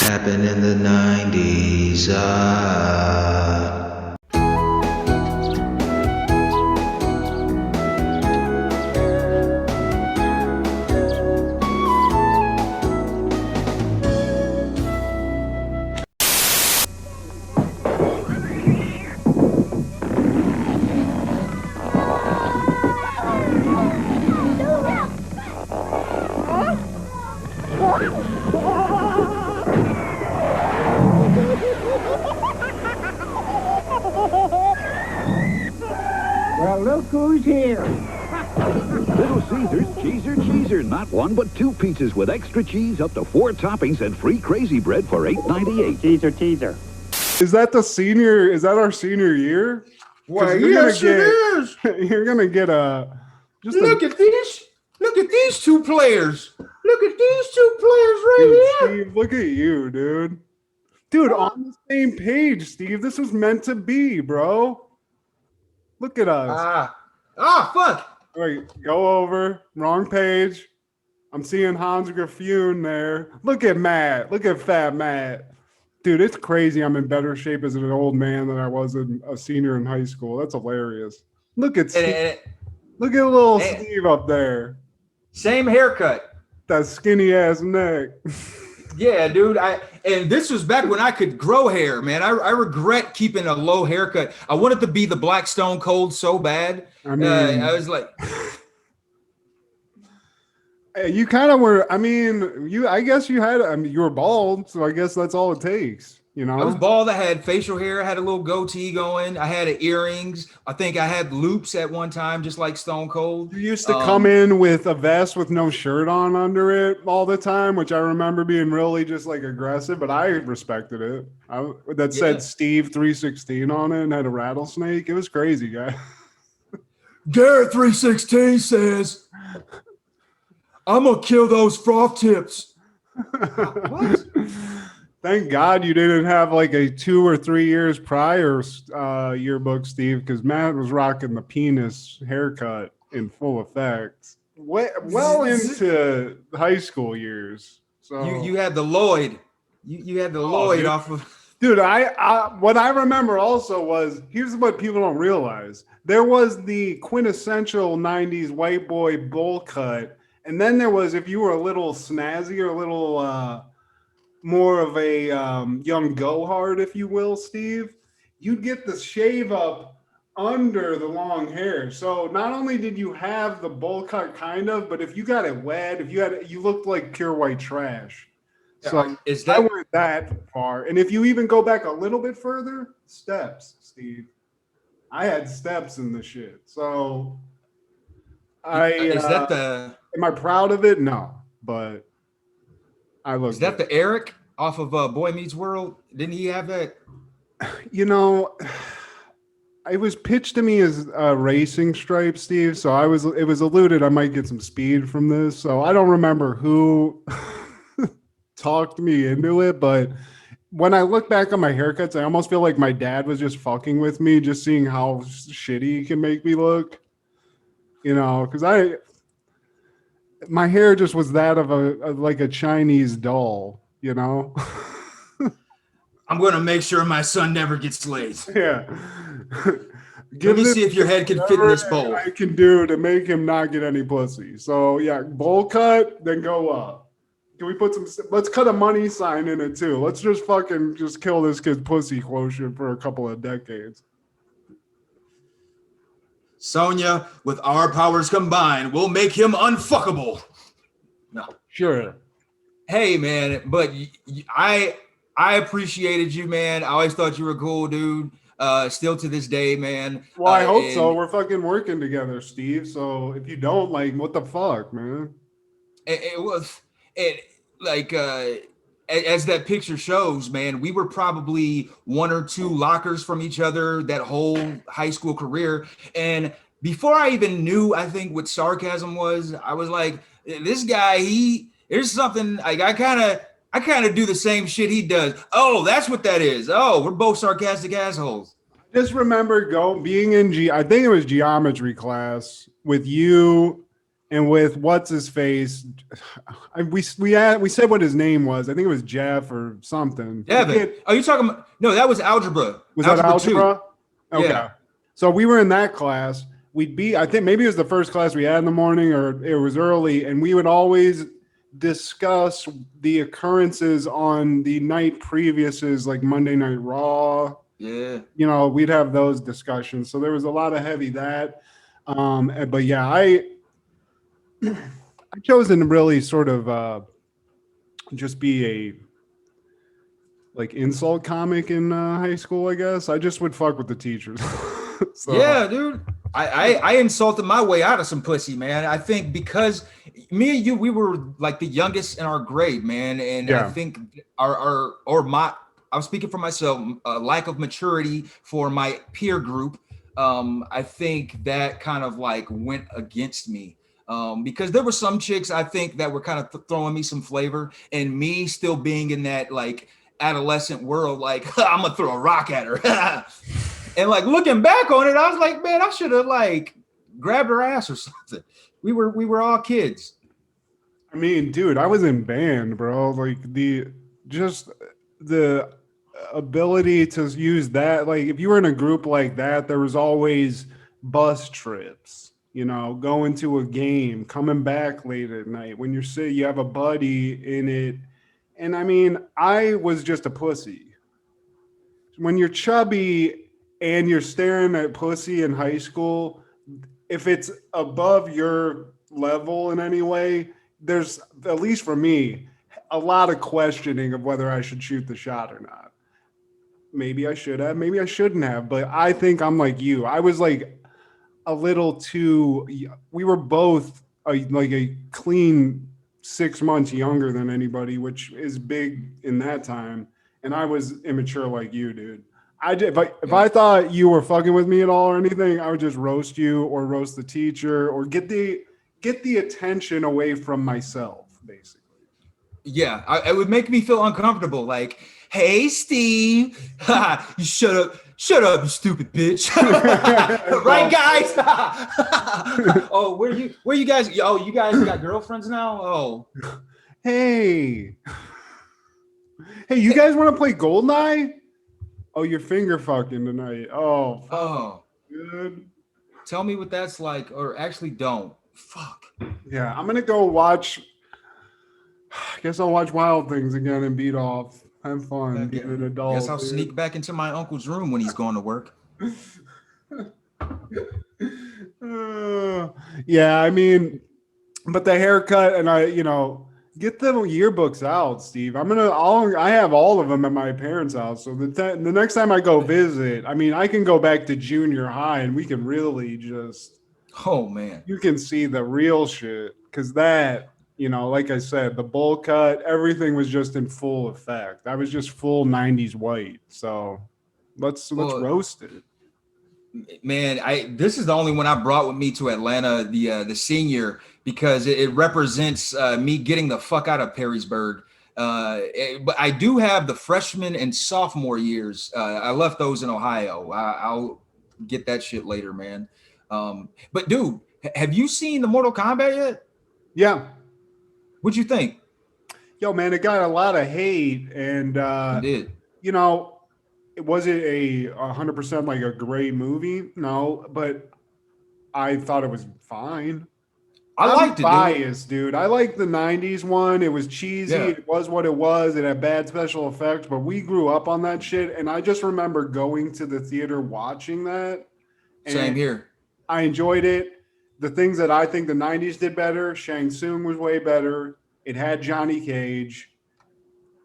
Happened in the 90's. Well, look who's here. Little Caesars, cheeser. Not one, but two pizzas with extra cheese, up to 4 toppings, and free crazy bread for $8.98. Teaser. Is that the senior? Is that our senior year? Well, you're yes, it is. You're gonna get a. Look at these. Look at these two players. Look at these two players right Dude, here. Steve, look at you, dude. Dude, on the same page, Steve. This was meant to be, bro. Look at us. Fuck. Wait, go over. Wrong page. I'm seeing Hans Grafune there. Look at Matt. Look at fat Matt. Dude, it's crazy. I'm in better shape as an old man than I was a senior in high school. That's hilarious. Look at Steve. Look at little Steve up there. Same haircut. That skinny ass neck. Yeah, dude. And this was back when I could grow hair, man. I regret keeping a low haircut. I wanted to be the Black Stone Cold so bad. I mean, I was like, you kind of were. I mean, I guess you had. I mean, you were bald, so I guess that's all it takes. You know, I was bald. I had facial hair. I had a little goatee going. I had earrings. I think I had loops at one time, just like Stone Cold. you used to come in with a vest with no shirt on under it all the time, which I remember being really just like aggressive, but I respected it. That said Steve 316 on it and had a rattlesnake. It was crazy, guy. Garrett 316 says, I'm gonna kill those froth tips. What? Thank God you didn't have like a 2 or 3 years prior yearbook, Steve, because Matt was rocking the penis haircut in full effect. Well into high school years. So You had the Lloyd. You had the Lloyd dude. off of. Dude, what I remember also was, here's what people don't realize. There was the quintessential 90s white boy bowl cut. And then there was, if you were a little snazzy or a little more of a young go-hard, if you will, Steve, you'd get the shave up under the long hair. So not only did you have the bowl cut kind of, but if you got it wet, you looked like pure white trash. So I went that far. And if you even go back a little bit further, steps, Steve. I had steps in the shit. So am I proud of it? No, but I look. Is that the Eric off of Boy Meets World? Didn't he have that? You know, it was pitched to me as a racing stripe, Steve. So it was alluded I might get some speed from this. So I don't remember who talked me into it, but when I look back on my haircuts, I almost feel like my dad was just fucking with me, just seeing how shitty he can make me look. You know, because my hair just was that of like a Chinese doll, you know? I'm going to make sure my son never gets laid. Yeah. Let me see if your head can fit in this bowl. I can do to make him not get any pussy. So yeah, bowl cut, then go up. Can we let's cut a money sign in it too. Let's just kill this kid's pussy quotient for a couple of decades. Sonia, with our powers combined, we'll make him unfuckable. No. Sure. Hey, man, but I appreciated you, man. I always thought you were a cool dude. Still to this day, man. Well, I hope so. We're fucking working together, Steve. So if you don't, like, what the fuck, man? As that picture shows, man, we were probably 1 or 2 lockers from each other that whole high school career. And before I even knew, I think, what sarcasm was, I was like, this guy, there's something like I kind of do the same shit he does. Oh, that's what that is. Oh, we're both sarcastic assholes. Just remember being in I think it was geometry class with you and with what's his face, we said what his name was. I think it was Jeff or something. Devin. Are you talking about? No, that was algebra. Was that algebra? 2. Okay. Yeah. So we were in that class. I think maybe it was the first class we had in the morning, or it was early, and we would always discuss the occurrences on the night previouses, like Monday Night Raw. Yeah. You know, we'd have those discussions. So there was a lot of heavy that. But yeah, I chose to really sort of just be a like insult comic in high school, I guess. I just would fuck with the teachers. So. Yeah, dude. I insulted my way out of some pussy, man. I think because me and you, we were like the youngest in our grade, man. And I think I'm speaking for myself, lack of maturity for my peer group. I think that kind of like went against me. Because there were some chicks I think that were kind of throwing me some flavor, and me still being in that like adolescent world, like I'm gonna throw a rock at her. And like looking back on it, I was like, man, I should have like grabbed her ass or something. We were all kids. I mean, dude, I was in band, bro. Like the ability to use that, like if you were in a group like that, there was always bus trips, you know, going to a game, coming back late at night. When you're sick, you have a buddy in it. And I mean, I was just a pussy. When you're chubby and you're staring at pussy in high school, if it's above your level in any way, there's, at least for me, a lot of questioning of whether I should shoot the shot or not. Maybe I should have, maybe I shouldn't have, but I think I'm like you. I was like a little too, we were both like a clean 6 months younger than anybody, which is big in that time. And I was immature like you, dude. If I thought you were fucking with me at all or anything, I would just roast you or roast the teacher or get the attention away from myself, basically. Yeah, it would make me feel uncomfortable. Like, hey, Steve, you shut up, you stupid bitch. Right, guys? Oh, where you guys? Oh, you guys got girlfriends now? Oh, hey, you guys want to play Goldeneye? Oh, you're finger fucking tonight. Oh, good. Tell me what that's like, or actually don't. Fuck. Yeah, I'm gonna go watch. I guess I'll watch Wild Things again and beat off. Have fun being an adult. Guess I'll sneak back into my uncle's room when he's going to work. Yeah, I mean, but the haircut and get the yearbooks out, Steve. I have all of them at my parents' house. So the next time I go visit, I mean, I can go back to junior high and we can really just. Oh man, you can see the real shit because that. Like I said, the bowl cut, everything was just in full effect. I was just full 90s white. So let's roast it. Man, this is the only one I brought with me to Atlanta, the senior, because it represents me getting the fuck out of Perrysburg. But I do have the freshman and sophomore years. I left those in Ohio. I'll get that shit later, man. But dude, have you seen the Mortal Kombat yet? Yeah. What'd you think? Yo, man, it got a lot of hate, and it did. Was it a 100% like a great movie? No, but I thought it was fine. I liked it. Biased, dude. I like the 90s one. It was cheesy. Yeah. It was what it was. It had bad special effects, but we grew up on that shit. And I just remember going to the theater watching that. Same here. I enjoyed it. The things that I think the 90s did better, Shang Tsung was way better. It had Johnny Cage.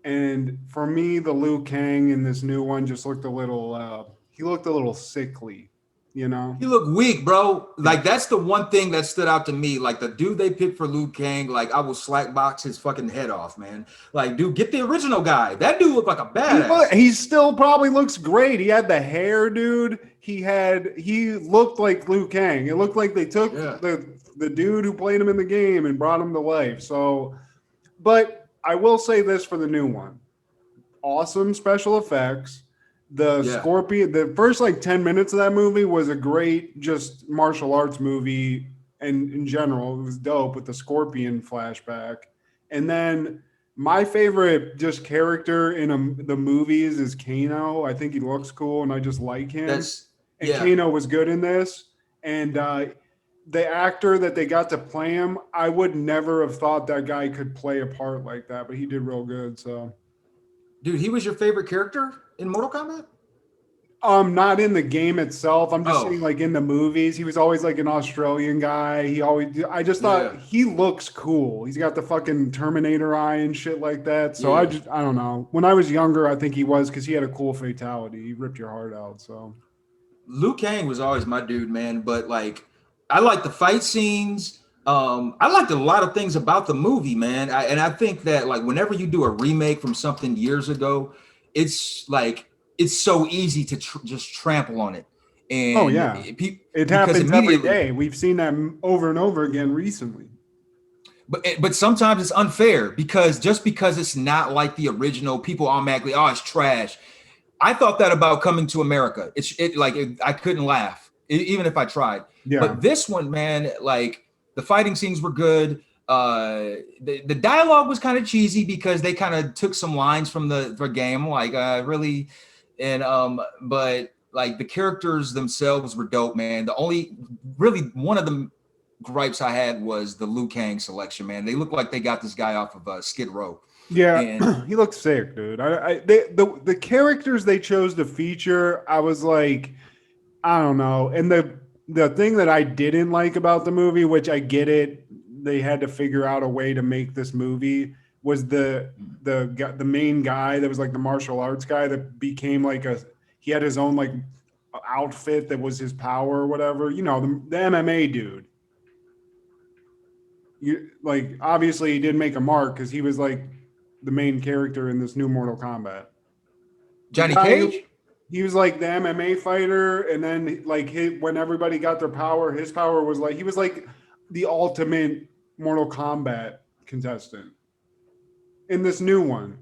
And for me, the Liu Kang in this new one just looked a little sickly, He looked weak, bro. Like, that's the one thing that stood out to me. Like, the dude they picked for Liu Kang, like, I will slackbox his fucking head off, man. Like, dude, get the original guy. That dude looked like a badass. He still probably looks great. He had the hair, dude. He looked like Liu Kang. It looked like they took the dude who played him in the game and brought him to life. So, but I will say this for the new one. Awesome special effects. Scorpion, the first like 10 minutes of that movie was a great just martial arts movie and in general, it was dope with the Scorpion flashback. And then my favorite just character in the movies is Kano. I think he looks cool, and I just like him. That's And yeah. Kano was good in this. And the actor that they got to play him, I would never have thought that guy could play a part like that, but he did real good. So, Dude, he was your favorite character in Mortal Kombat? not in the game itself. I'm just Oh. saying, like in the movies, he was always like an Australian guy. I just thought Yeah. he looks cool. He's got the fucking Terminator eye and shit like that. So Yeah. I don't know. When I was younger, I think he was because he had a cool fatality. He ripped your heart out. So Liu Kang was always my dude, man. But like, I like the fight scenes. I liked a lot of things about the movie, man. And I think that like whenever you do a remake from something years ago, it's like it's so easy to just trample on it. And oh yeah, it happens every day. We've seen that over and over again recently. But sometimes it's unfair because just because it's not like the original, people automatically, oh, it's trash. I thought that about Coming to America. I couldn't laugh even if I tried. Yeah. But this one, man, like the fighting scenes were good. The dialogue was kind of cheesy because they kind of took some lines from the game, like really, and but like the characters themselves were dope, man. The only really one of the gripes I had was the Liu Kang selection, man. They look like they got this guy off of Skid Row. Yeah, And he looks sick, dude. The characters they chose to feature, I was like, I don't know. And the thing that I didn't like about the movie, which I get it, they had to figure out a way to make this movie, was the main guy that was like the martial arts guy that became like he had his own like outfit that was his power or whatever. You know, the MMA dude. Like obviously he didn't make a mark because he was like the main character in this new Mortal Kombat. Johnny Cage? He was like the MMA fighter, and then like when everybody got their power, his power was like he was like the ultimate Mortal Kombat contestant in this new one.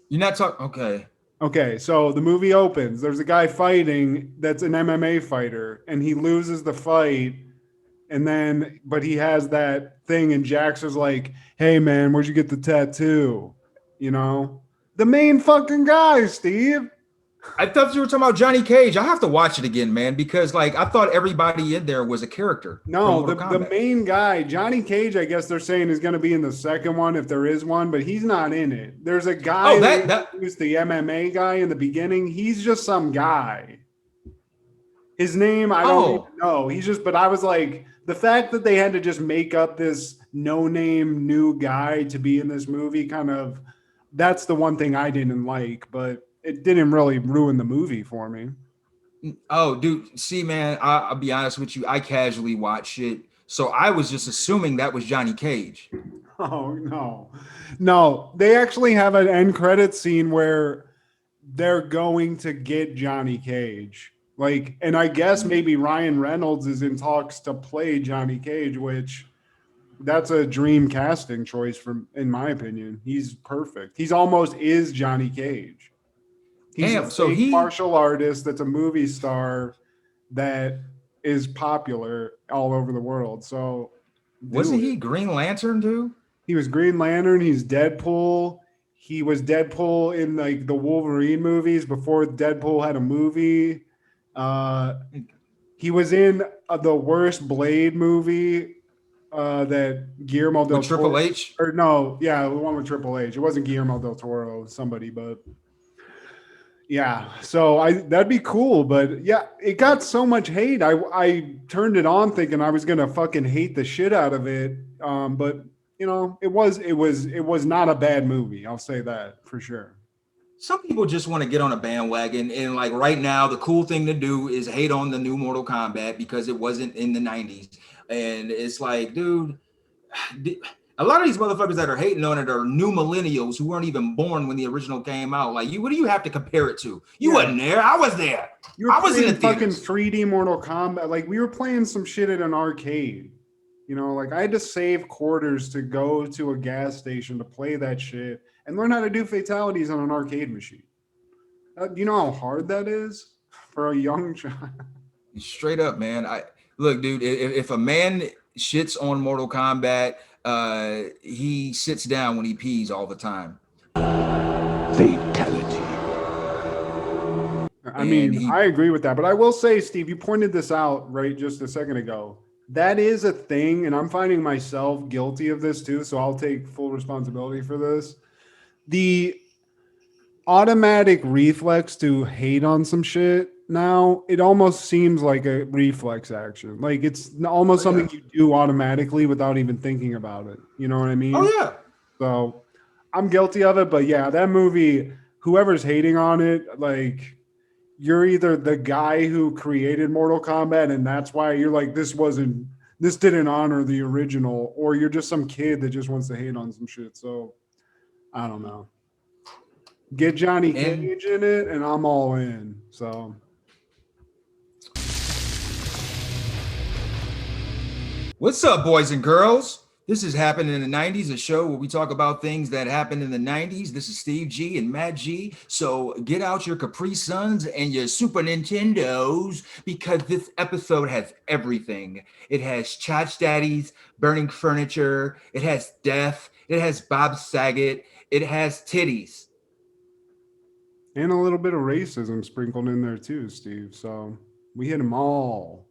You're not talking okay. Okay, so the movie opens. There's a guy fighting that's an MMA fighter, and he loses the fight. And then, but he has that thing, and Jax is like, "Hey, man, where'd you get the tattoo?" You know, the main fucking guy, Steve. I thought you were talking about Johnny Cage. I have to watch it again, man, because like I thought everybody in there was a character. No, the main guy, Johnny Cage, I guess they're saying is going to be in the second one if there is one, but he's not in it. There's a guy who's the MMA guy in the beginning. He's just some guy. His name, I don't even know. He's just, but I was like, the fact that they had to just make up this no-name new guy to be in this movie that's the one thing I didn't like, but it didn't really ruin the movie for me. Oh, dude, see, man, I'll be honest with you. I casually watch it. So I was just assuming that was Johnny Cage. Oh, no. They actually have an end credit scene where they're going to get Johnny Cage. Like, and I guess maybe Ryan Reynolds is in talks to play Johnny Cage, which that's a dream casting choice in my opinion. He's perfect. He's almost is Johnny Cage. He's a martial artist that's a movie star that is popular all over the world. So wasn't he Green Lantern too? He was Green Lantern. He's Deadpool. He was Deadpool in like the Wolverine movies before Deadpool had a movie. He was in the worst Blade movie that Guillermo del Toro. Triple H? Or no, yeah, the one with Triple H. It wasn't Guillermo del Toro, somebody, but yeah. So that'd be cool, but yeah, it got so much hate. I turned it on thinking I was gonna fucking hate the shit out of it. But you know, it was not a bad movie. I'll say that for sure. Some people just want to get on a bandwagon, and like right now, the cool thing to do is hate on the new Mortal Kombat because it wasn't in the 90s. And it's like, dude, a lot of these motherfuckers that are hating on it are new millennials who weren't even born when the original came out. Like, what do you have to compare it to? You wasn't there. I was there. I was in the fucking 3D Mortal Kombat. Like, we were playing some shit at an arcade. You know, like I had to save quarters to go to a gas station to play that shit and learn how to do fatalities on an arcade machine. You know how hard that is for a young child? Straight up, man. Look, dude, if a man shits on Mortal Kombat, he sits down when he pees all the time. Fatality. I mean, I agree with that, but I will say, Steve, you pointed this out right just a second ago. That is a thing, and I'm finding myself guilty of this too, so I'll take full responsibility for this. The automatic reflex to hate on some shit now, it almost seems like a reflex action. Like it's almost something you do automatically without even thinking about it. You know what I mean? Oh yeah. So I'm guilty of it, but yeah, that movie, whoever's hating on it, like you're either the guy who created Mortal Kombat and that's why you're like, this didn't honor the original, or you're just some kid that just wants to hate on some shit. So I don't know. Get Johnny Cage in it and I'm all in. So what's up, boys and girls? This is Happened in the 90s, a show where we talk about things that happened in the 90s. This is Steve G and Matt G. So get out your Capri Suns and your Super Nintendos because this episode has everything. It has Chach Daddies, burning furniture. It has death. It has Bob Saget. It has titties. And a little bit of racism sprinkled in there too, Steve. So we hit them all.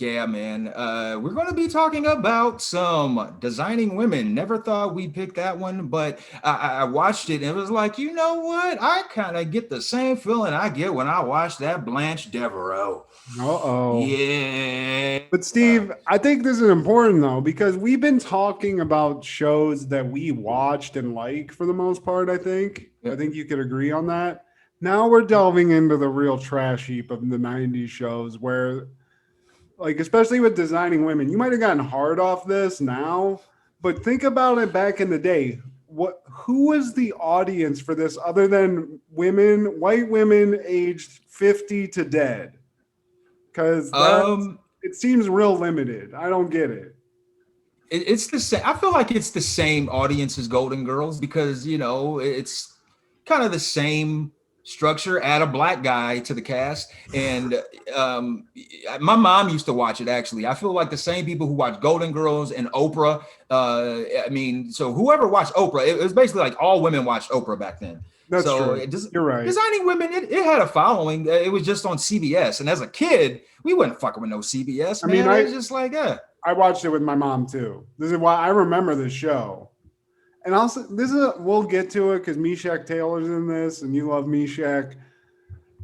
Yeah, man. We're going to be talking about some designing women. Never thought we'd pick that one, but I watched it and it was like, you know what? I kind of get the same feeling I get when I watch that Blanche Devereaux. Uh-oh. Yeah. But Steve, I think this is important though, because we've been talking about shows that we watched and like for the most part, I think. Yeah. I think you could agree on that. Now we're delving into the real trash heap of the 90s shows where, like, especially with designing women, you might have gotten hard off this now, but think about it back in the day. Who was the audience for this other than white women aged 50 to dead? Because it seems real limited. I don't get it. It's the same. I feel like it's the same audience as Golden Girls because, you know, it's kind of the same structure. Add a black guy to the cast, and my mom used to watch it. Actually, I feel like the same people who watch Golden Girls and Oprah. I mean, so whoever watched Oprah, it was basically like all women watched Oprah back then. That's true. You're right. Designing Women, it had a following. It was just on CBS, and as a kid, we wasn't fucking with no CBS. Man. I mean, it was just like, I watched it with my mom too. This is why I remember this show. And also, we'll get to it because Meshach Taylor's in this, and you love Meshach.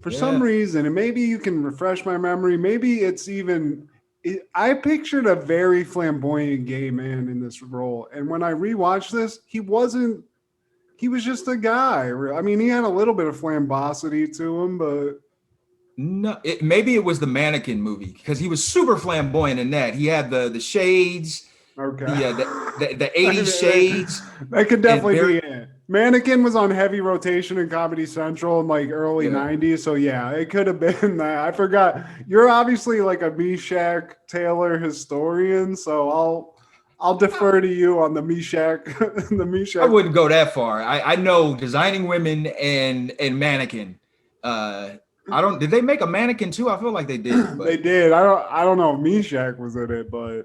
For some reason, and maybe you can refresh my memory. Maybe it's even. I pictured a very flamboyant gay man in this role, and when I rewatched this, he wasn't. He was just a guy. I mean, he had a little bit of flambosity to him, but no. Maybe it was the Mannequin movie because he was super flamboyant in that. He had the shades. Okay. Yeah, the 80s shades. That could definitely be it. Mannequin was on heavy rotation in Comedy Central in like early 90s. So yeah, it could have been that. I forgot. You're obviously like a Meshach Taylor historian, so I'll defer to you on the Meshach. I wouldn't go that far. I know Designing Women and Mannequin. Did they make a Mannequin too? I feel like they did. But. They did. I don't know if Meshach was in it, but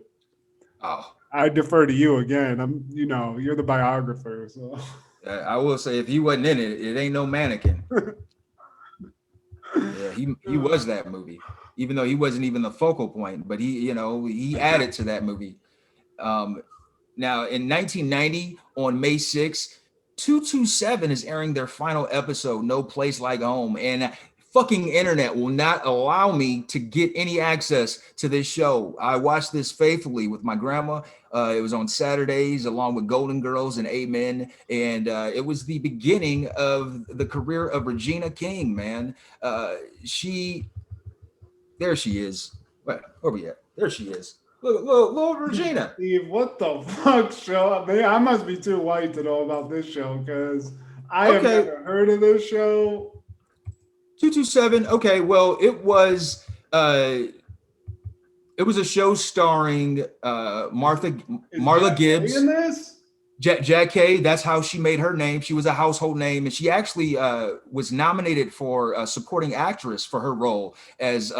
I defer to you again. You're the biographer, so I will say if he wasn't in it, it ain't no Mannequin. Yeah, he was that movie, even though he wasn't even the focal point. But he added to that movie. Now in 1990 on May 6th, 227 is airing their final episode, No Place Like Home, and fucking internet will not allow me to get any access to this show. I watched this faithfully with my grandma. It was on Saturdays along with Golden Girls and Amen. And it was the beginning of the career of Regina King, man. There she is. Where we at? There she is. Little Regina. Steve, what the fuck show? Man, I must be too white to know about this show because I have never heard of this show. 227. Okay, well, it was a show starring Marla Gibbs. In this? Kaye, that's how she made her name. She was a household name, and she actually was nominated for supporting actress for her role as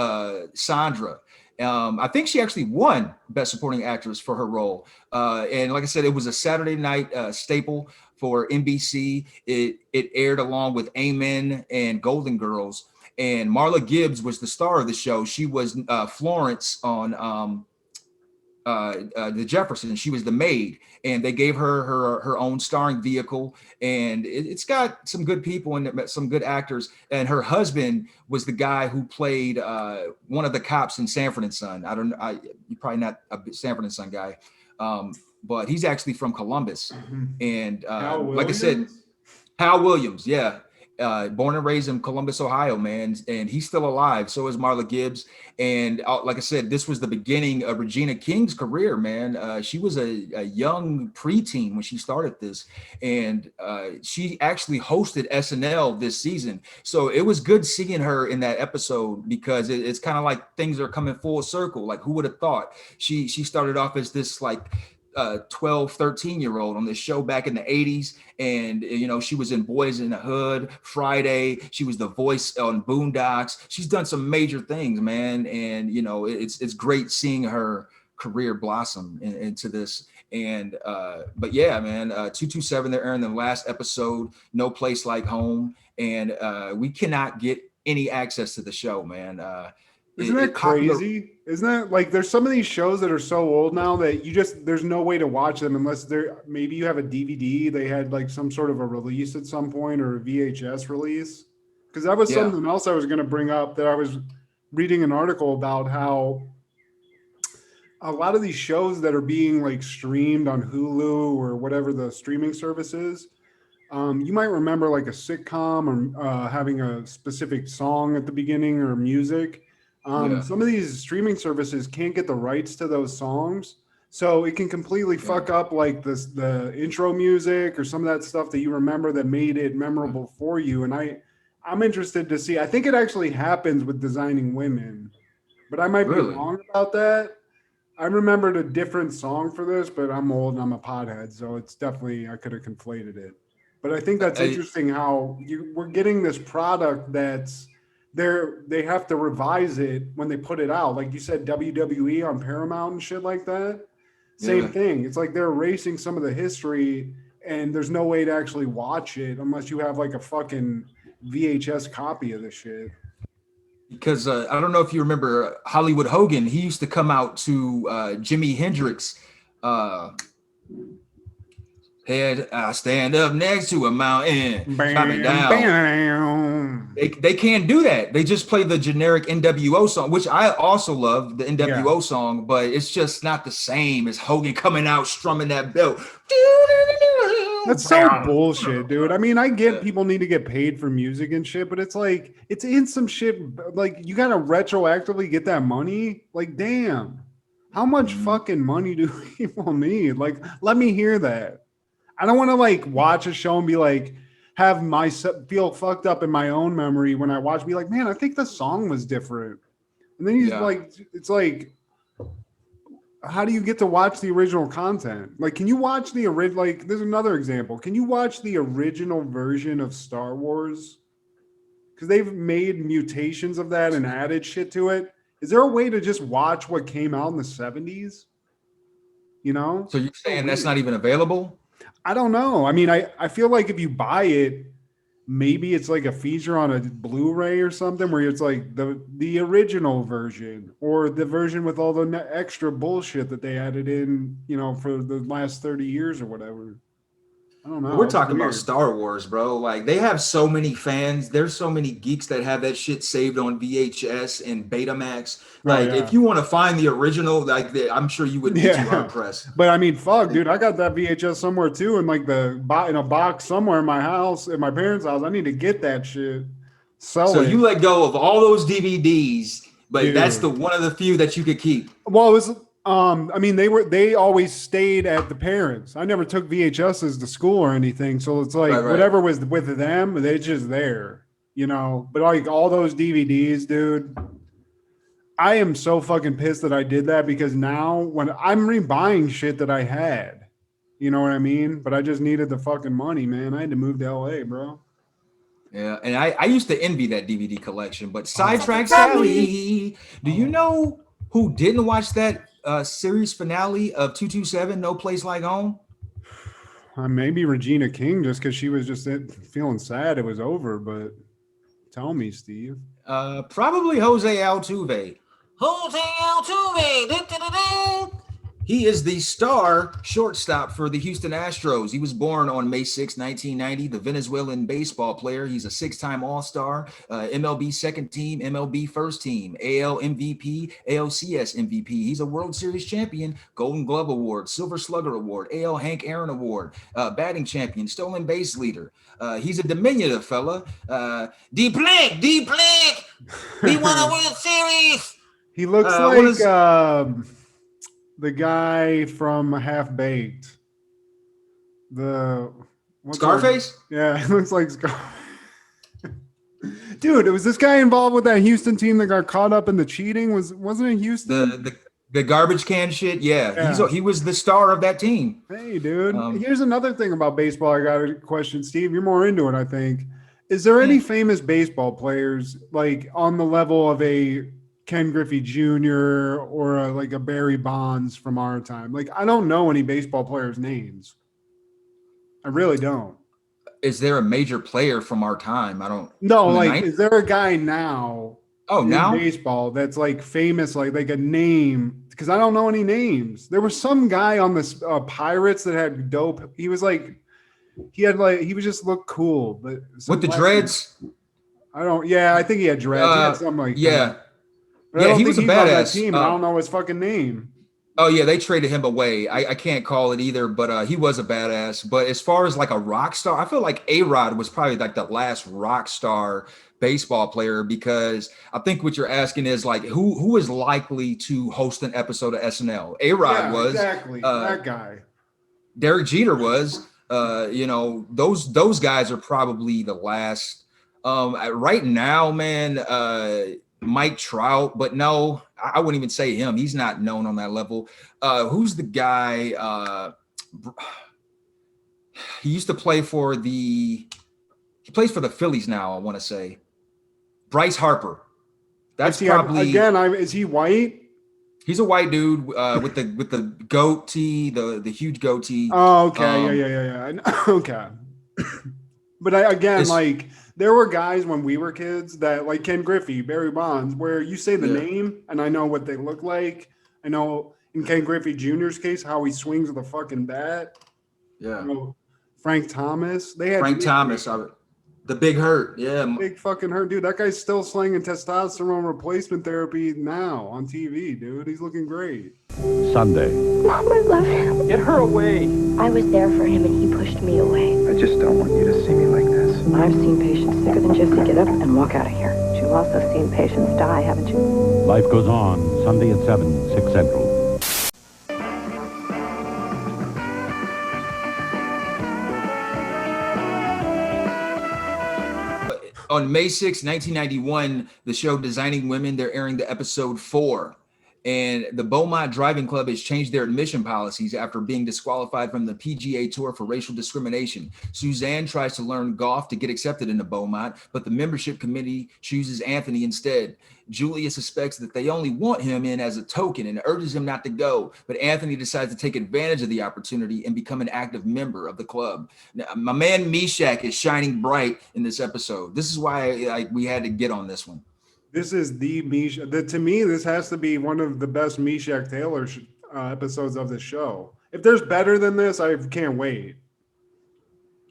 Sandra. I think she actually won Best Supporting Actress for her role. And like I said, it was a Saturday night staple for NBC. It aired along with Amen and Golden Girls. And Marla Gibbs was the star of the show. She was Florence on the Jefferson. She was the maid, and they gave her own starring vehicle. And it's got some good people and some good actors. And her husband was the guy who played one of the cops in Sanford and Son. You're probably not a Sanford and Son guy, but he's actually from Columbus. And like I said, Hal Williams, yeah. Born and raised in Columbus, Ohio, man, and he's still alive. So is Marla Gibbs. And like I said, this was the beginning of Regina King's career, man. She was a young preteen when she started this, and she actually hosted SNL this season. So it was good seeing her in that episode, because it's kind of like things are coming full circle. Like, who would have thought? She started off as this like 12, 13-year-old on this show back in the 80s. And, she was in Boys in the Hood, Friday. She was the voice on Boondocks. She's done some major things, man. And, it's great seeing her career blossom into this. And, but yeah, man, 227, they're airing the last episode, No Place Like Home. And we cannot get any access to the show, man. Isn't that crazy? Isn't that like, there's some of these shows that are so old now that there's no way to watch them unless maybe you have a DVD. They had like some sort of a release at some point, or a VHS release. Because that was something else I was going to bring up, that I was reading an article about how a lot of these shows that are being like streamed on Hulu or whatever the streaming service is, you might remember like a sitcom or having a specific song at the beginning or music. Some of these streaming services can't get the rights to those songs, so it can completely fuck up like the intro music or some of that stuff that you remember that made it memorable for you. And I'm interested to see. I think it actually happens with Designing Women, but I might be wrong about that. I remembered a different song for this, but I'm old and I'm a pothead, so it's definitely, I could have conflated it. But I think that's interesting how we're getting this product that's they have to revise it when they put it out. Like you said, WWE on Paramount and shit like that. Same thing. It's like they're erasing some of the history, and there's no way to actually watch it unless you have like a fucking VHS copy of the shit. Because I don't know if you remember Hollywood Hogan. He used to come out to Jimi Hendrix. I stand up next to a mountain, chop it down. They can't do that. They just play the generic NWO song, which I also love, the NWO song, but it's just not the same as Hogan coming out strumming that belt. That's so bullshit, dude. I mean, I get people need to get paid for music and shit, but it's like, it's in some shit. Like, you gotta retroactively get that money. Like, damn, how much fucking money do people need? Like, let me hear that. I don't want to like watch a show and be like, have myself feel fucked up in my own memory when I watch, be like, man, I think the song was different. And then you like, it's like, how do you get to watch the original content? Like, can you watch the original? Like, there's another example. Can you watch the original version of Star Wars? Because they've made mutations of that and added shit to it. Is there a way to just watch what came out in the 70s? So you're saying that's not even available? I don't know. I mean, I feel like if you buy it, maybe it's like a feature on a Blu-ray or something where it's like the original version or the version with all the extra bullshit that they added in, for the last 30 years or whatever. I don't know. We're talking about Star Wars, bro. Like, they have so many fans. There's so many geeks that have that shit saved on VHS and Betamax. Like, if you want to find the original, like, I'm sure you would be too hard pressed. But I mean, fuck, dude, I got that VHS somewhere too, in like in a box somewhere in my house, in my parents' house. I need to get that shit. So you let go of all those DVDs, but that's one of the few that you could keep. Well, it was. I mean, they always stayed at the parents. I never took VHSs to school or anything. So it's like whatever was with them, they're just there, but like all those DVDs, dude, I am so fucking pissed that I did that, because now when I'm rebuying shit that I had, You know what I mean? But I just needed the fucking money, man. I had to move to LA, bro. Yeah, and I used to envy that DVD collection. But Sidetrack Sally, do you know who didn't watch that series finale of 227 No Place Like Home? Maybe Regina King, just because she was just feeling sad it was over. But tell me, Steve. Probably Jose Altuve. Jose Altuve. He is the star shortstop for the Houston Astros. He was born on May 6, 1990, the Venezuelan baseball player. He's a six-time All-Star, MLB second team, MLB first team, AL MVP, ALCS MVP. He's a World Series champion, Golden Glove Award, Silver Slugger Award, AL Hank Aaron Award, batting champion, stolen base leader. He's a diminutive fella. D-Plank. We want to win series. He looks like the guy from Half Baked. Scarface? Yeah, it looks like Scarface. Dude, was this guy involved with that Houston team that got caught up in the cheating? Wasn't it Houston? The garbage can shit? Yeah. He was the star of that team. Hey, dude. Here's another thing about baseball. I got a question, Steve. You're more into it, I think. Is there any famous baseball players like on the level of a Ken Griffey Jr. or like a Barry Bonds from our time? Like, I don't know any baseball players' names. I really don't. Is there a major player from our time? I don't know. Like, is there a guy now? Now baseball that's like famous, like a name? Because I don't know any names. There was some guy on this Pirates that had dope. He was like, he was just looked cool, but with the dreads. I think he had dreads. He had something like that. But he was a badass. Team. I don't know his fucking name. Oh yeah, they traded him away. I can't call it either, but he was a badass. But as far as like a rock star, I feel like A-Rod was probably like the last rock star baseball player, because I think what you're asking is like who is likely to host an episode of SNL. A-Rod was exactly that guy. Derek Jeter was. Those guys are probably the last. Right now, man. Mike Trout, but no, I wouldn't even say him. He's not known on that level. Who's the guy? He used to play for he plays for the Phillies now, I want to say. Bryce Harper. That's probably is he white? He's a white dude with the goatee, the huge goatee. Oh, okay. Yeah. Okay. But there were guys when we were kids that like Ken Griffey, Barry Bonds, where you say the name and I know what they look like. I know in Ken Griffey Jr.'s case how he swings with a fucking bat. Yeah. Frank Thomas. The Big Hurt. Yeah. Big fucking Hurt. Dude, that guy's still slinging testosterone replacement therapy now on TV, dude. He's looking great. Sunday. Mom, I love him. Get her away. I was there for him and he pushed me away. I just don't want you to see me like this. I've seen patients sicker than Jesse get up and walk out of here. You've also seen patients die, haven't you? Life goes on. Sunday at 7, 6 Central. On May 6, 1991, the show Designing Women, they're airing the episode Fore. And the Beaumont Driving Club has changed their admission policies after being disqualified from the PGA Tour for racial discrimination. Suzanne tries to learn golf to get accepted into Beaumont, but the membership committee chooses Anthony instead. Julia suspects that they only want him in as a token and urges him not to go, but Anthony decides to take advantage of the opportunity and become an active member of the club. Now, my man Meshack is shining bright in this episode. This is why we had to get on this one. This is the Meshack. To me, this has to be one of the best Meshack Taylor episodes of the show. If there's better than this, I can't wait.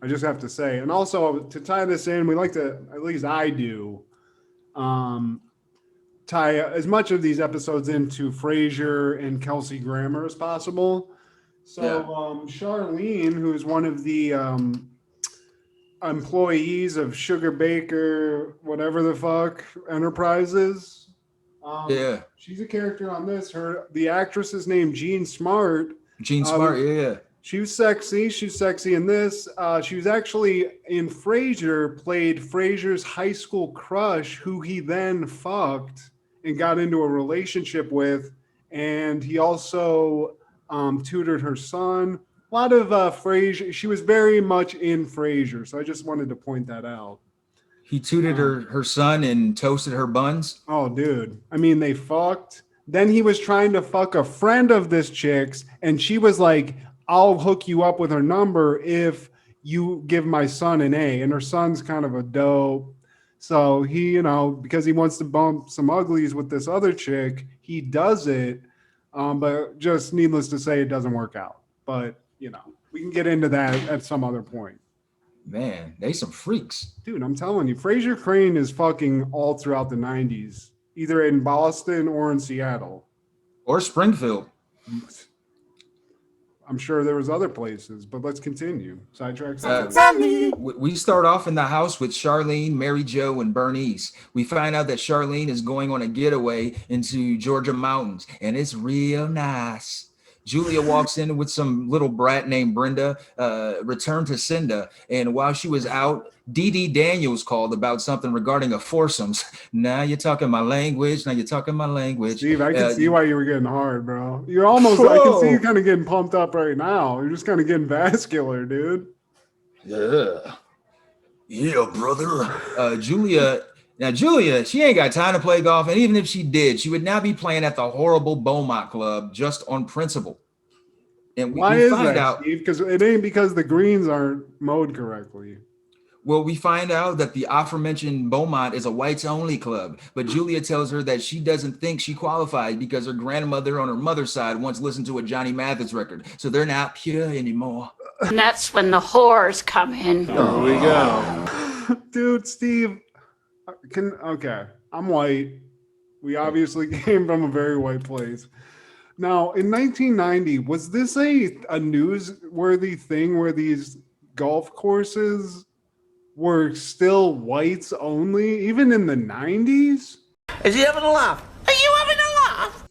I just have to say. And also, to tie this in, we like to, at least I do, tie as much of these episodes into Frasier and Kelsey Grammer as possible. So Charlene, who is one of the employees of Sugar Baker, whatever the fuck, Enterprises. She's a character on this. The actress is named Jean Smart. Jean Smart, yeah. She was sexy. She's sexy in this. She was actually in Frasier, played Frasier's high school crush, who he then fucked and got into a relationship with. And he also tutored her son. lot of Frasier. She was very much in Frasier, so I just wanted to point that out. He tooted her son and toasted her buns. Oh, dude. I mean, they fucked. Then he was trying to fuck a friend of this chick's, and she was like, I'll hook you up with her number if you give my son an A. And her son's kind of a dope. So he, because he wants to bump some uglies with this other chick, he does it. But just needless to say, it doesn't work out. But, we can get into that at some other point. Man, they some freaks. Dude, I'm telling you, Frasier Crane is fucking all throughout the 90s, either in Boston or in Seattle. Or Springfield. I'm sure there was other places, but let's continue. Sidetrack. We start off in the house with Charlene, Mary Jo, and Bernice. We find out that Charlene is going on a getaway into Georgia mountains, and it's real nice. Julia walks in with some little brat named Brenda, returned to Cinda. And while she was out, Dee Dee Daniels called about something regarding a foursomes. Now you're talking my language. Steve, I can see why you were getting hard, bro. You're almost, I can see you kind of getting pumped up right now. You're just kind of getting vascular, dude. Yeah, brother. Julia, she ain't got time to play golf. And even if she did, she would now be playing at the horrible Beaumont Club just on principle. And why is that, Steve? Because it ain't because the greens aren't mowed correctly. Well, we find out that the aforementioned Beaumont is a whites-only club, but Julia tells her that she doesn't think she qualified because her grandmother on her mother's side once listened to a Johnny Mathis record, so they're not pure anymore. And that's when the whores come in. Here we go. Dude, Steve, okay, I'm white. We obviously came from a very white place. Now, in 1990, was this a newsworthy thing where these golf courses were still whites only, even in the 90s? Is he having a laugh? Are you having a laugh?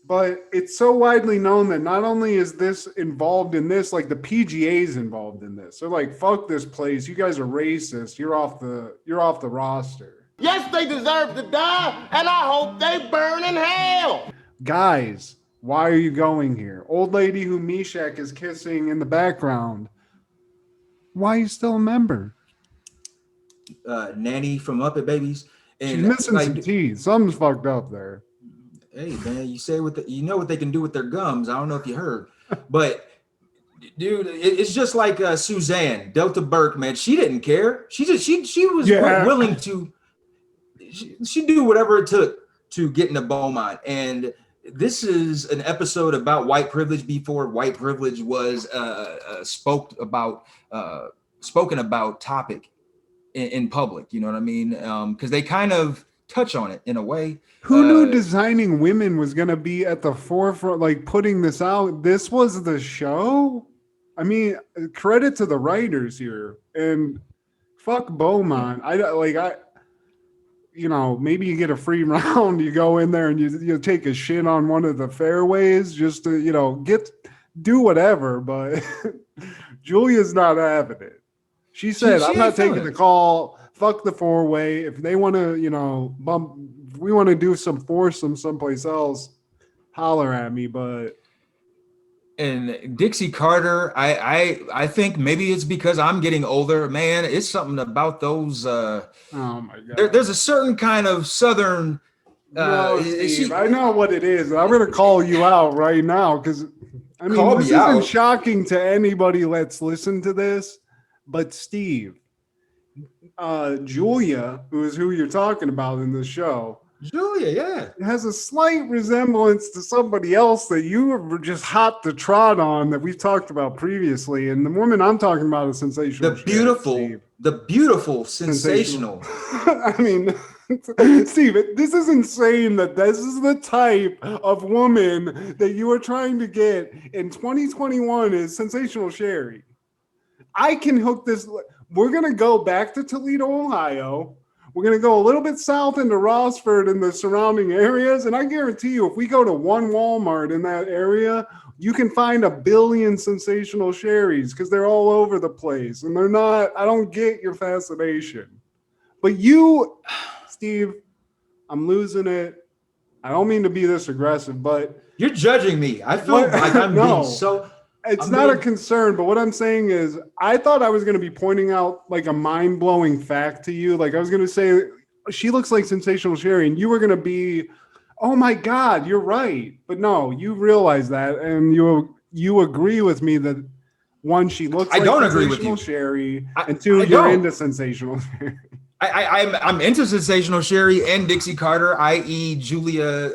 But it's so widely known that not only is this involved in this, like the PGA's involved in this. They're like, fuck this place. You guys are racist. You're off the roster. Yes, they deserve to die, and I hope they burn in hell. Guys, why are you going here? Old lady who Meshack is kissing in the background. Why are you still a member? Nanny from Muppet Babies. And she's missing some teeth. Something's fucked up there. Hey man, you know what they can do with their gums. I don't know if you heard, but dude, it's just like Suzanne Delta Burke, man. She didn't care. She was willing to. She do whatever it took to get into Beaumont. And this is an episode about white privilege before white privilege was spoken about topic in public. You know what I mean? Because they kind of touch on it in a way. Who knew designing women was going to be at the forefront, like putting this out? This was the show. I mean, credit to the writers here, and fuck Beaumont. Maybe you get a free round. You go in there and you take a shit on one of the fairways just to, do whatever. But Julia's not having it. She said, I'm not taking the call. Fuck the four-way. If they want to, if we want to do some foursome someplace else, holler at me. But and Dixie Carter, I think maybe it's because I'm getting older, man. It's something about those. Oh my God. There's a certain kind of Southern. No, Steve, I know what it is. I'm gonna call you out right now because this isn't shocking to anybody that's listened to this. But Steve, Julia, who is who you're talking about in the show. Julia, yeah. Has a slight resemblance to somebody else that you were just hot to trot on that we've talked about previously. And the woman I'm talking about is sensational. The beautiful, sensational. I mean, Steve, this is insane that this is the type of woman that you are trying to get in 2021 is Sensational Sherry. I can hook this. We're going to go back to Toledo, Ohio. We're going to go a little bit south into Rossford and the surrounding areas. And I guarantee you, if we go to one Walmart in that area, you can find a billion Sensational Sherries because they're all over the place. And they're not, I don't get your fascination. But you, Steve, I'm losing it. I don't mean to be this aggressive, but. You're judging me. I feel like I'm being so. It's not a concern, but what I'm saying is I thought I was going to be pointing out like a mind-blowing fact to you. Like I was going to say she looks like Sensational Sherry, and you were going to be, oh my God, you're right. But no, you realize that, and you agree with me that one, she looks like Sensational Sherry, and two, you're into Sensational Sherry. I'm into Sensational Sherry and Dixie Carter, i.e. Julia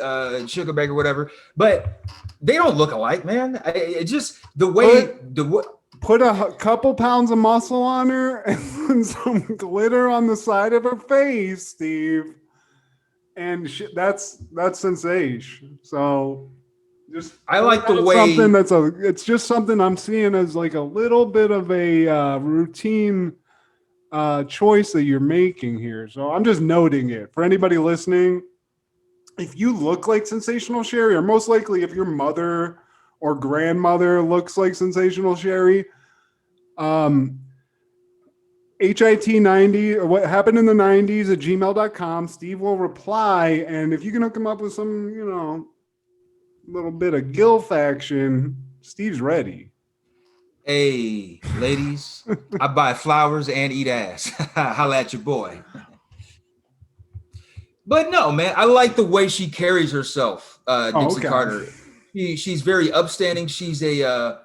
Sugarbaker, whatever, but they don't look alike, man. It just the way put a couple pounds of muscle on her and some glitter on the side of her face, Steve, and that's sensation. So just I like the way something it's just something I'm seeing as like a little bit of a routine choice that you're making here. So I'm just noting it for anybody listening. If you look like Sensational Sherry, or most likely if your mother or grandmother looks like Sensational Sherry, HIT90 or what happened in the 90s at gmail.com. Steve will reply, and if you can hook him up with some, little bit of gilf action, Steve's ready. Hey, ladies, I buy flowers and eat ass. Holla at your boy. But no, man, I like the way she carries herself, Dixie Carter. She's very upstanding. She's a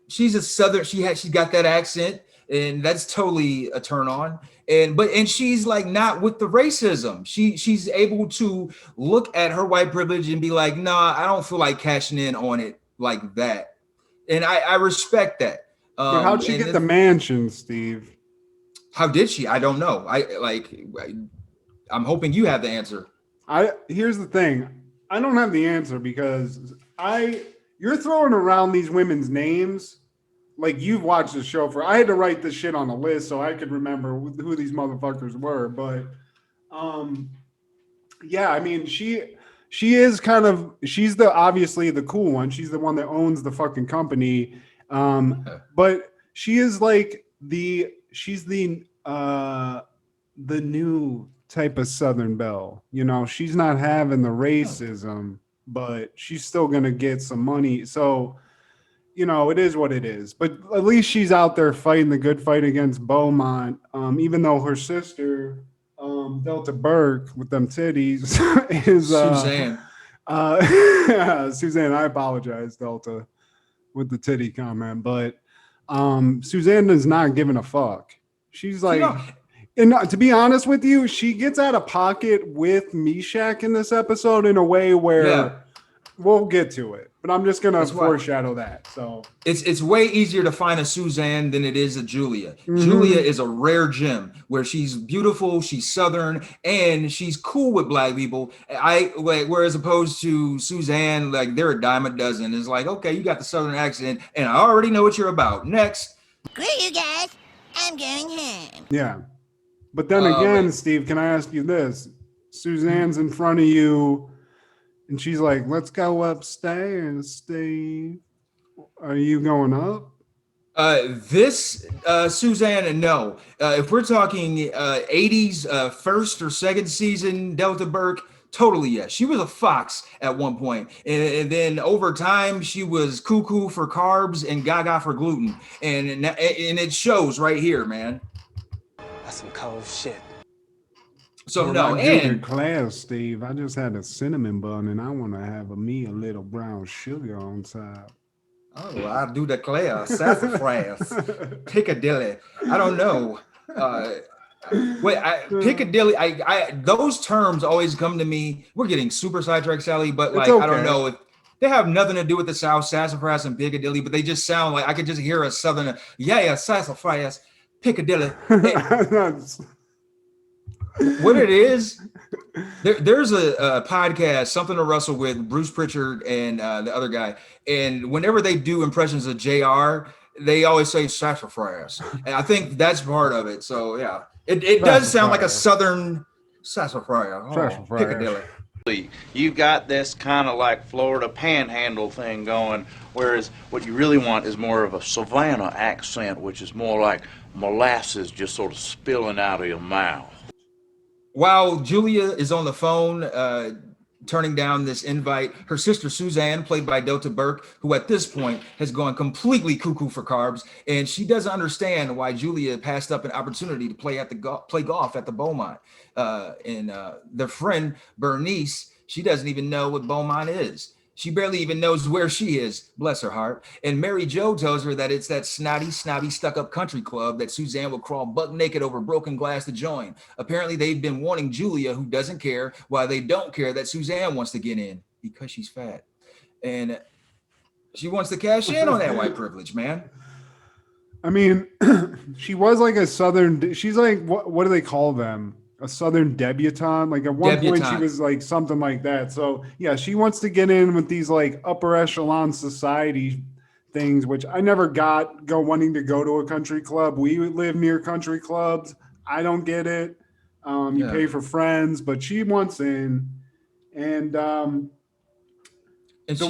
Southern. She got that accent, and that's totally a turn on. And she's like not with the racism. She's able to look at her white privilege and be like, nah, I don't feel like cashing in on it like that. And I respect that. But how'd she get the mansion, Steve? How did she? I don't know. I'm hoping you have the answer. Here's the thing. I don't have the answer because you're throwing around these women's names like you've watched the show I had to write this shit on a list so I could remember who these motherfuckers were. But yeah, I mean she is she's obviously the cool one. She's the one that owns the fucking company. But she is like she's the new type of Southern belle. She's not having the racism, but she's still gonna get some money. So it is what it is. But at least she's out there fighting the good fight against Beaumont, even though her sister Delta Burke with them titties is Suzanne. Suzanne, I apologize, Delta, with the titty comment, but Suzanne is not giving a fuck. She's like, and to be honest with you, she gets out of pocket with Meshack in this episode in a way where we'll get to it, but I'm just gonna foreshadow that. So it's way easier to find a Suzanne than it is a Julia. Mm-hmm. Julia is a rare gem where she's beautiful, she's Southern, and she's cool with black people. Whereas opposed to Suzanne, like they're a dime a dozen. It's like, okay, you got the Southern accent, and I already know what you're about. Next, screw you guys, I'm going home. Yeah, but then again, Steve, can I ask you this? Suzanne's in front of you. And she's like, let's go upstairs, Steve. Are you going up? This Suzanne, no. If we're talking 80s first or second season Delta Burke, totally yes. She was a fox at one point. And then over time, she was cuckoo for carbs and gaga for gluten. And it shows right here, man. That's some cold shit. So no, and class, Steve, I just had a cinnamon bun and I want to have a little brown sugar on top. Oh, I'll do the class, sassafras, Piccadilly. I don't know. Piccadilly. Those terms always come to me. We're getting super sidetracked, Sally, but like okay. I don't know if they have nothing to do with the South, sassafras and Piccadilly, but they just sound like I could just hear a Southern. Yeah, sassafras, Piccadilly. What it is, there's a podcast, Something to Wrestle with Bruce Pritchard and the other guy. And whenever they do impressions of JR, they always say sassafras. And I think that's part of it. So, yeah, it does sound like a Southern sassafras. Piccadilly. You got this kind of like Florida panhandle thing going, whereas what you really want is more of a Savannah accent, which is more like molasses just sort of spilling out of your mouth. While Julia is on the phone, turning down this invite. Her sister Suzanne, played by Delta Burke, who at this point has gone completely cuckoo for carbs, and she doesn't understand why Julia passed up an opportunity to play golf at the Beaumont. And their friend Bernice, she doesn't even know what Beaumont is. She barely even knows where she is, bless her heart. And Mary Jo tells her that it's that snotty, snobby, stuck-up country club that Suzanne will crawl buck naked over broken glass to join. Apparently, they've been warning Julia, who doesn't care, while they don't care that Suzanne wants to get in because she's fat. And she wants to cash in on that white privilege, man. I mean, she was like a Southern, she's like, what do they call them? A Southern debutante. Like at one point she was like something like that. So yeah, she wants to get in with these like upper echelon society things, which I never go wanting to go to a country club. We live near country clubs. I don't get it. You pay for friends, but she wants in. And the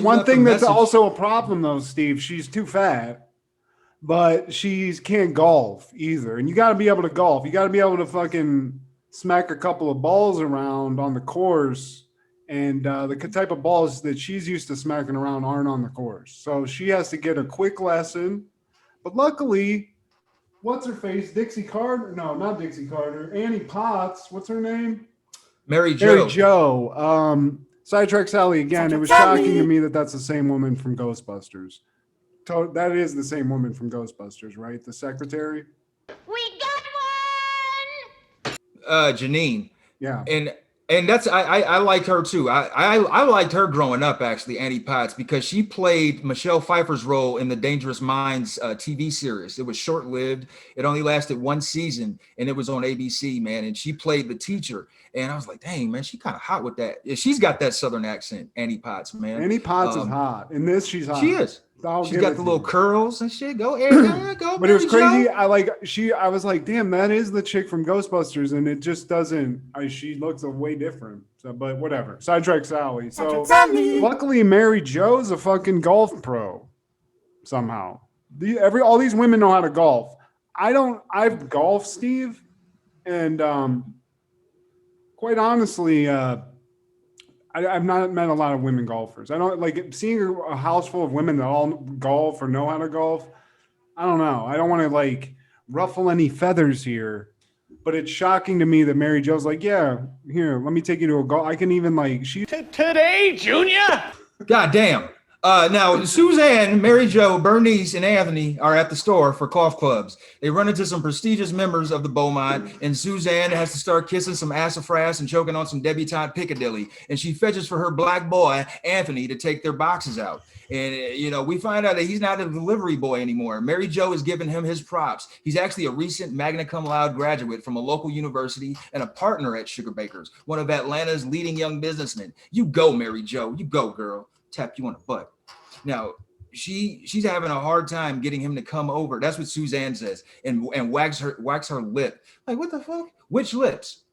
one thing that's also a problem though, Steve, she's too fat, but she can't golf either. And you got to be able to golf. You got to be able to fucking smack a couple of balls around on the course, and the type of balls that she's used to smacking around aren't on the course. So she has to get a quick lesson. But luckily, what's her face? Dixie Carter? No, not Dixie Carter. Annie Potts. What's her name? Mary Jo. Mary Jo. Sidetrack Sally again. It was shocking to me that that's the same woman from Ghostbusters. That is the same woman from Ghostbusters, right? The secretary. We got one! Janine. Yeah. And that's I liked her too. I liked her growing up, actually, Annie Potts, because she played Michelle Pfeiffer's role in the Dangerous Minds TV series. It was short-lived. It only lasted one season, and it was on ABC, man. And she played the teacher. And I was like, dang, man, she kind of hot with that. Yeah, she's got that Southern accent, Annie Potts, man. Annie Potts is hot. In this, she's hot. She is. She's got the little curls and shit. Go, go. But it was crazy. I was like, damn, that is the chick from Ghostbusters, and it just doesn't. She looks way different. So, but whatever. Sidetrack Sally. So luckily, Mary Jo's a fucking golf pro. Somehow, all these women know how to golf. I don't. I've golfed, Steve, and quite honestly, I've not met a lot of women golfers. I don't like seeing a house full of women that all golf or know how to golf. I don't know. I don't want to like ruffle any feathers here, but it's shocking to me that Mary Jo's like, yeah, here, let me take you to a golf. I can even like Today, Junior. God damn. Now, Suzanne, Mary Jo, Bernice, and Anthony are at the store for golf clubs. They run into some prestigious members of the Beaumont, and Suzanne has to start kissing some sassafras and choking on some debutante Piccadilly. And she fetches for her black boy, Anthony, to take their boxes out. And, we find out that he's not a delivery boy anymore. Mary Jo has given him his props. He's actually a recent magna cum laude graduate from a local university and a partner at Sugar Bakers, one of Atlanta's leading young businessmen. You go, Mary Jo. You go, girl. Tap you on the butt. Now, she's having a hard time getting him to come over. That's what Suzanne says, and wax her lip. Like, what the fuck? Which lips?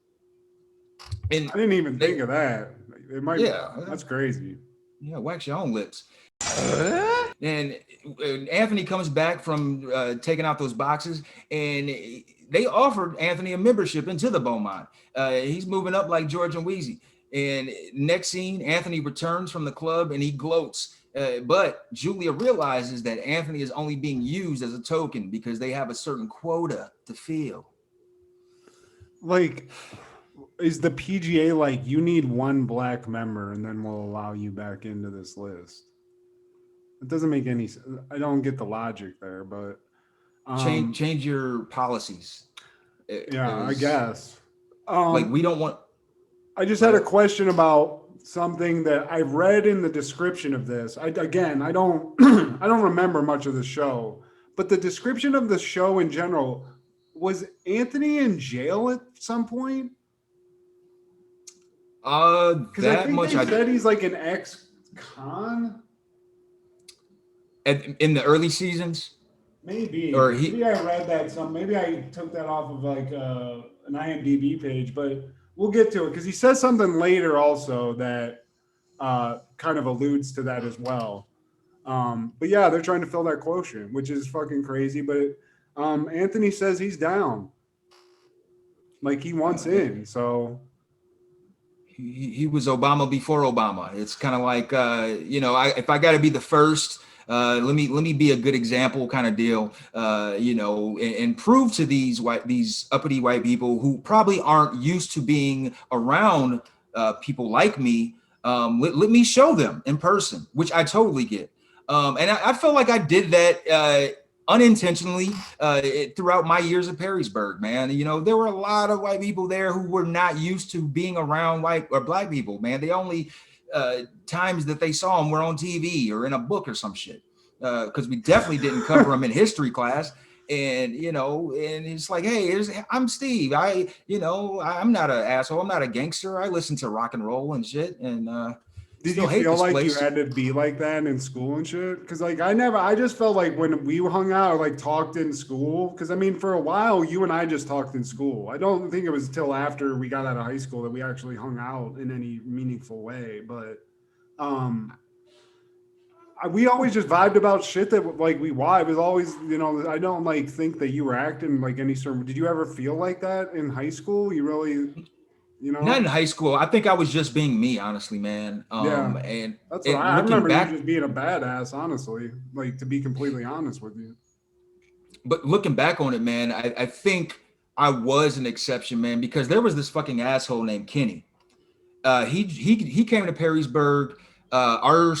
And I didn't even think of that. It might. Yeah, that's crazy. Yeah, wax your own lips. And Anthony comes back from taking out those boxes, and they offered Anthony a membership into the Beaumont. He's moving up like George and Wheezy. And next scene, Anthony returns from the club and he gloats. But Julia realizes that Anthony is only being used as a token because they have a certain quota to fill. Like, is the PGA like, you need one black member and then we'll allow you back into this list? It doesn't make any sense. I don't get the logic there, but change your policies. I guess. Like, we don't want. I just had a question about something that I read in the description of this. I don't I don't remember much of the show, but the description of the show in general, was Anthony in jail at some point? Because I think they said he's like an ex-con. In the early seasons? Maybe. Maybe I read that maybe I took that off of like an IMDb page, but we'll get to it because he says something later also that kind of alludes to that as well. But yeah, they're trying to fill that quotient, which is fucking crazy. But Anthony says he's down. Like he wants in, so he was Obama before Obama. It's kind of like, if I got to be the first, let me be a good example kind of deal, and prove to these uppity white people who probably aren't used to being around people like me. Let me show them in person, which I totally get. And I felt like I did that unintentionally throughout my years at Perrysburg, man. There were a lot of white people there who were not used to being around white or black people, man. The only times that they saw them were on TV or in a book or some shit, because we definitely didn't cover them in history class. And and it's like, hey, I'm Steve. I'm not an asshole. I'm not a gangster. I listen to rock and roll and shit. And did you feel like you had to be like that in school and shit? Because like I just felt like when we hung out or like talked in school, because I mean for a while you and I just talked in school. I don't think it was till after we got out of high school that we actually hung out in any meaningful way. But we always just vibed about shit that like we vibe. It was always, I don't like think that you were acting like any sort of. Did you ever feel like that in high school? You really. Not in high school. I think I was just being me, honestly, man. And that's what I remember you just being a badass, honestly, like to be completely honest with you. But looking back on it, man, I think I was an exception, man, because there was this fucking asshole named Kenny. He came to Perrysburg our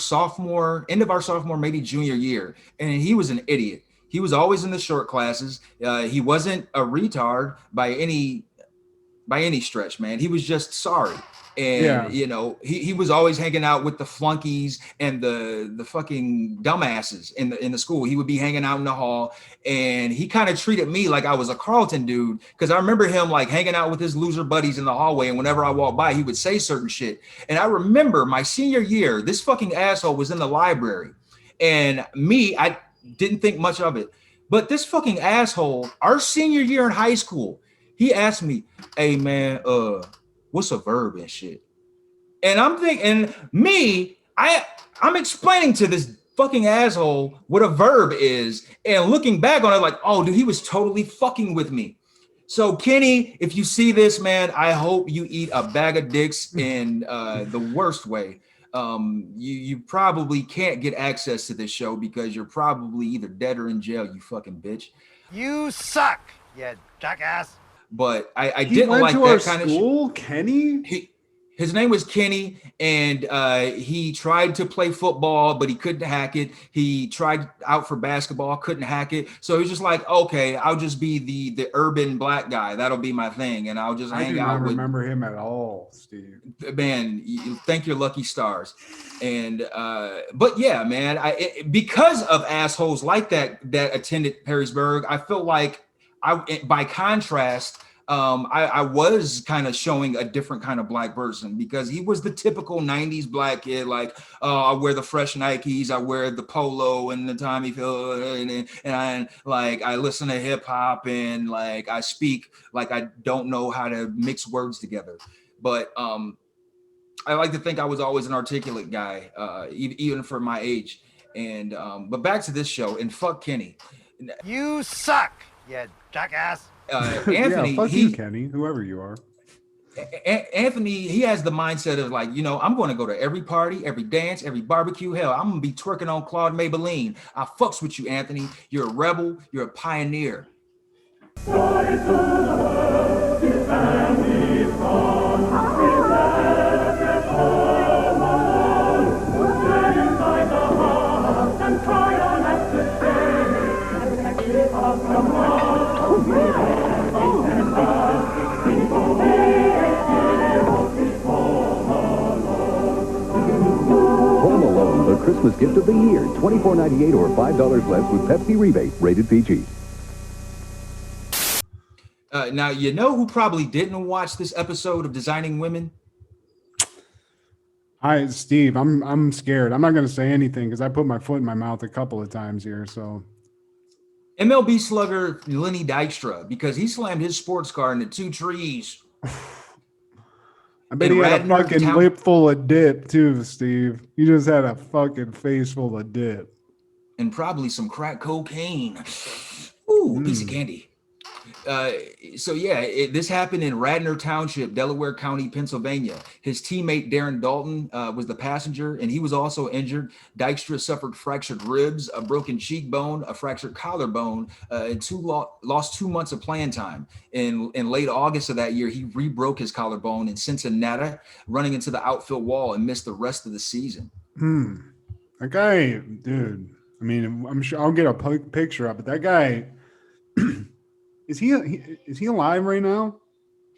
end of our sophomore, maybe junior year, and he was an idiot. He was always in the short classes. He wasn't a retard by any stretch, man. He was just sorry. And he was always hanging out with the flunkies and the fucking dumbasses in the school. He would be hanging out in the hall, and he kind of treated me like I was a Carlton dude, because I remember him like hanging out with his loser buddies in the hallway, and whenever I walked by, he would say certain shit. And I remember my senior year, this fucking asshole was in the library, and I didn't think much of it. But this fucking asshole, our senior year in high school, he asked me, hey man, what's a verb and shit? And I'm thinking, I'm explaining to this fucking asshole what a verb is, and looking back on it like, oh dude, he was totally fucking with me. So Kenny, if you see this, man, I hope you eat a bag of dicks in the worst way. You probably can't get access to this show because you're probably either dead or in jail, you fucking bitch. You suck, you jackass. But I didn't like that kind of shit. Kenny? His name was Kenny, and he tried to play football, but he couldn't hack it. He tried out for basketball, couldn't hack it. So he was just like, okay, I'll just be the urban black guy. That'll be my thing, and I'll just hang out. I don't remember him at all, Steve. Man, you thank your lucky stars. And but yeah, man, because of assholes like that attended Perrysburg, I feel like by contrast, I was kind of showing a different kind of black person, because he was the typical 90s black kid, like, I wear the fresh Nikes, I wear the polo and the Tommy Hilfiger, and I listen to hip hop, and like I speak like I don't know how to mix words together. But I like to think I was always an articulate guy, even for my age. And but back to this show, and fuck Kenny. You suck, you jackass. Anthony, fuck you, Kenny, whoever you are. Anthony, he has the mindset of like, I'm going to go to every party, every dance, every barbecue. Hell, I'm going to be twerking on Claude Maybelline. I fucks with you, Anthony. You're a rebel. You're a pioneer. The Christmas gift of the year, $24.98 or $5 less with Pepsi rebate, rated PG. Now, you know who probably didn't watch this episode of Designing Women? Hi, Steve. I'm scared. I'm not going to say anything because I put my foot in my mouth a couple of times here. So, MLB slugger Lenny Dykstra, because he slammed his sports car into two trees. I bet he had a fucking lip full of dip too, Steve. He just had a fucking face full of dip. And probably some crack cocaine. Ooh, a piece of candy. So yeah, this happened in Radnor Township, Delaware County, Pennsylvania. His teammate Darren Dalton was the passenger, and he was also injured. Dykstra suffered fractured ribs, a broken cheekbone, a fractured collarbone, and lost 2 months of playing time. In late August of that year, he re-broke his collarbone in Cincinnati, running into the outfield wall and missed the rest of the season. That guy, dude. I mean, I'm sure I'll get a picture up, but that guy. Is he alive right now?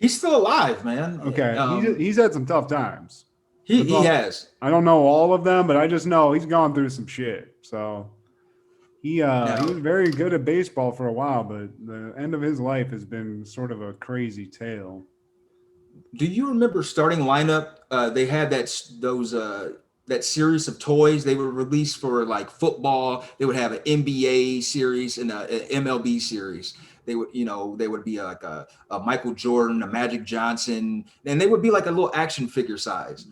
He's still alive, man. Okay, he's had some tough times. He has. I don't know all of them, but I just know he's gone through some shit. So he was very good at baseball for a while, but the end of his life has been sort of a crazy tale. Do you remember starting lineup? They had that series of toys they would release for like football. They would have an NBA series and an MLB series. They would be like a Michael Jordan, a Magic Johnson, and they would be like a little action figure size.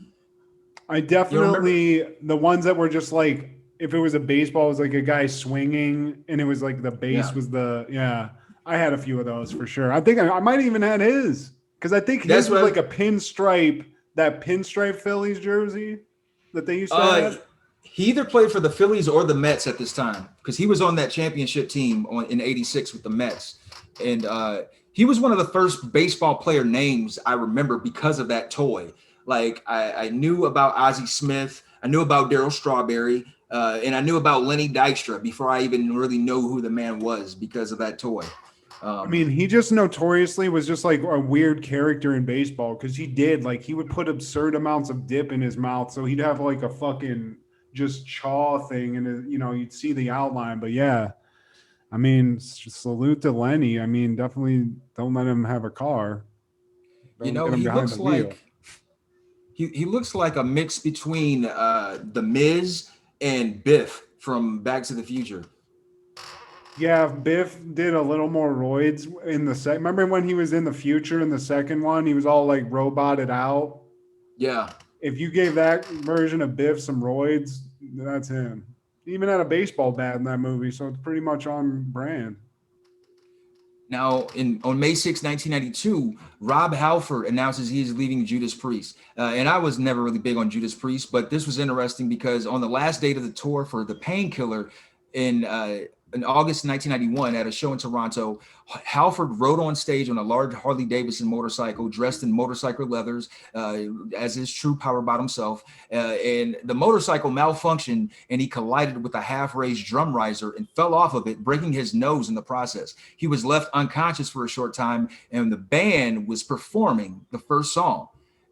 I definitely, the ones that were just like, if it was a baseball, it was like a guy swinging and it was like the base was I had a few of those for sure. I think I might even had his, because I think his was like a pinstripe Phillies jersey that they used to have. He either played for the Phillies or the Mets at this time, because he was on that championship team in '86 with the Mets. And he was one of the first baseball player names I remember because of that toy. Like I knew about Ozzie Smith, I knew about Darryl Strawberry, and I knew about Lenny Dykstra before I even really knew who the man was because of that toy. I mean, he just notoriously was just like a weird character in baseball, because he would put absurd amounts of dip in his mouth. So he'd have like a fucking just chaw thing, and you'd see the outline. But yeah, I mean, salute to Lenny. I mean, definitely don't let him have a car. He looks like he looks like a mix between the Miz and Biff from Back to the Future. Yeah, Biff did a little more roids in the second. Remember when he was in the future in the second one? He was all like roboted out. Yeah. If you gave that version of Biff some roids, that's him. He even had a baseball bat in that movie, so it's pretty much on brand. Now, on May 6, 1992, Rob Halford announces he is leaving Judas Priest. And I was never really big on Judas Priest, but this was interesting because on the last date of the tour for The Painkiller in August 1991 at a show in Toronto, Halford rode on stage on a large Harley Davidson motorcycle dressed in motorcycle leathers, as is true power about himself. And the motorcycle malfunctioned and he collided with a half-raised drum riser and fell off of it, breaking his nose in the process. He was left unconscious for a short time, and the band was performing the first song.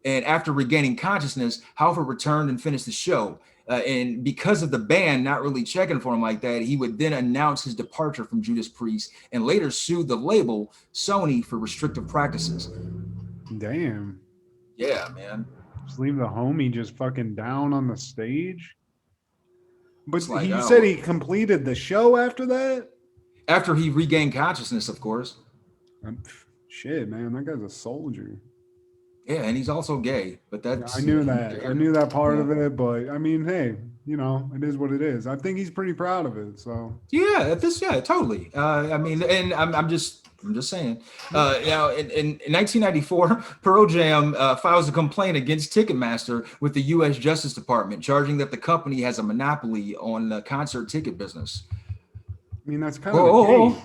And after regaining consciousness, Halford returned and finished the show. And because of the band not really checking for him like that, he would then announce his departure from Judas Priest and later sued the label, Sony, for restrictive practices. Damn. Yeah, man. Just leave the homie just fucking down on the stage? But like, you said he completed the show after that? After he regained consciousness, of course. Shit, man. That guy's a soldier. Yeah, and he's also gay, but that's... I knew that. I knew that part of it, but I mean, hey, it is what it is. I think he's pretty proud of it, so... Yeah, totally. I mean, and I'm just saying. Now, in 1994, Pearl Jam files a complaint against Ticketmaster with the U.S. Justice Department, charging that the company has a monopoly on the concert ticket business. I mean, that's kind of the case.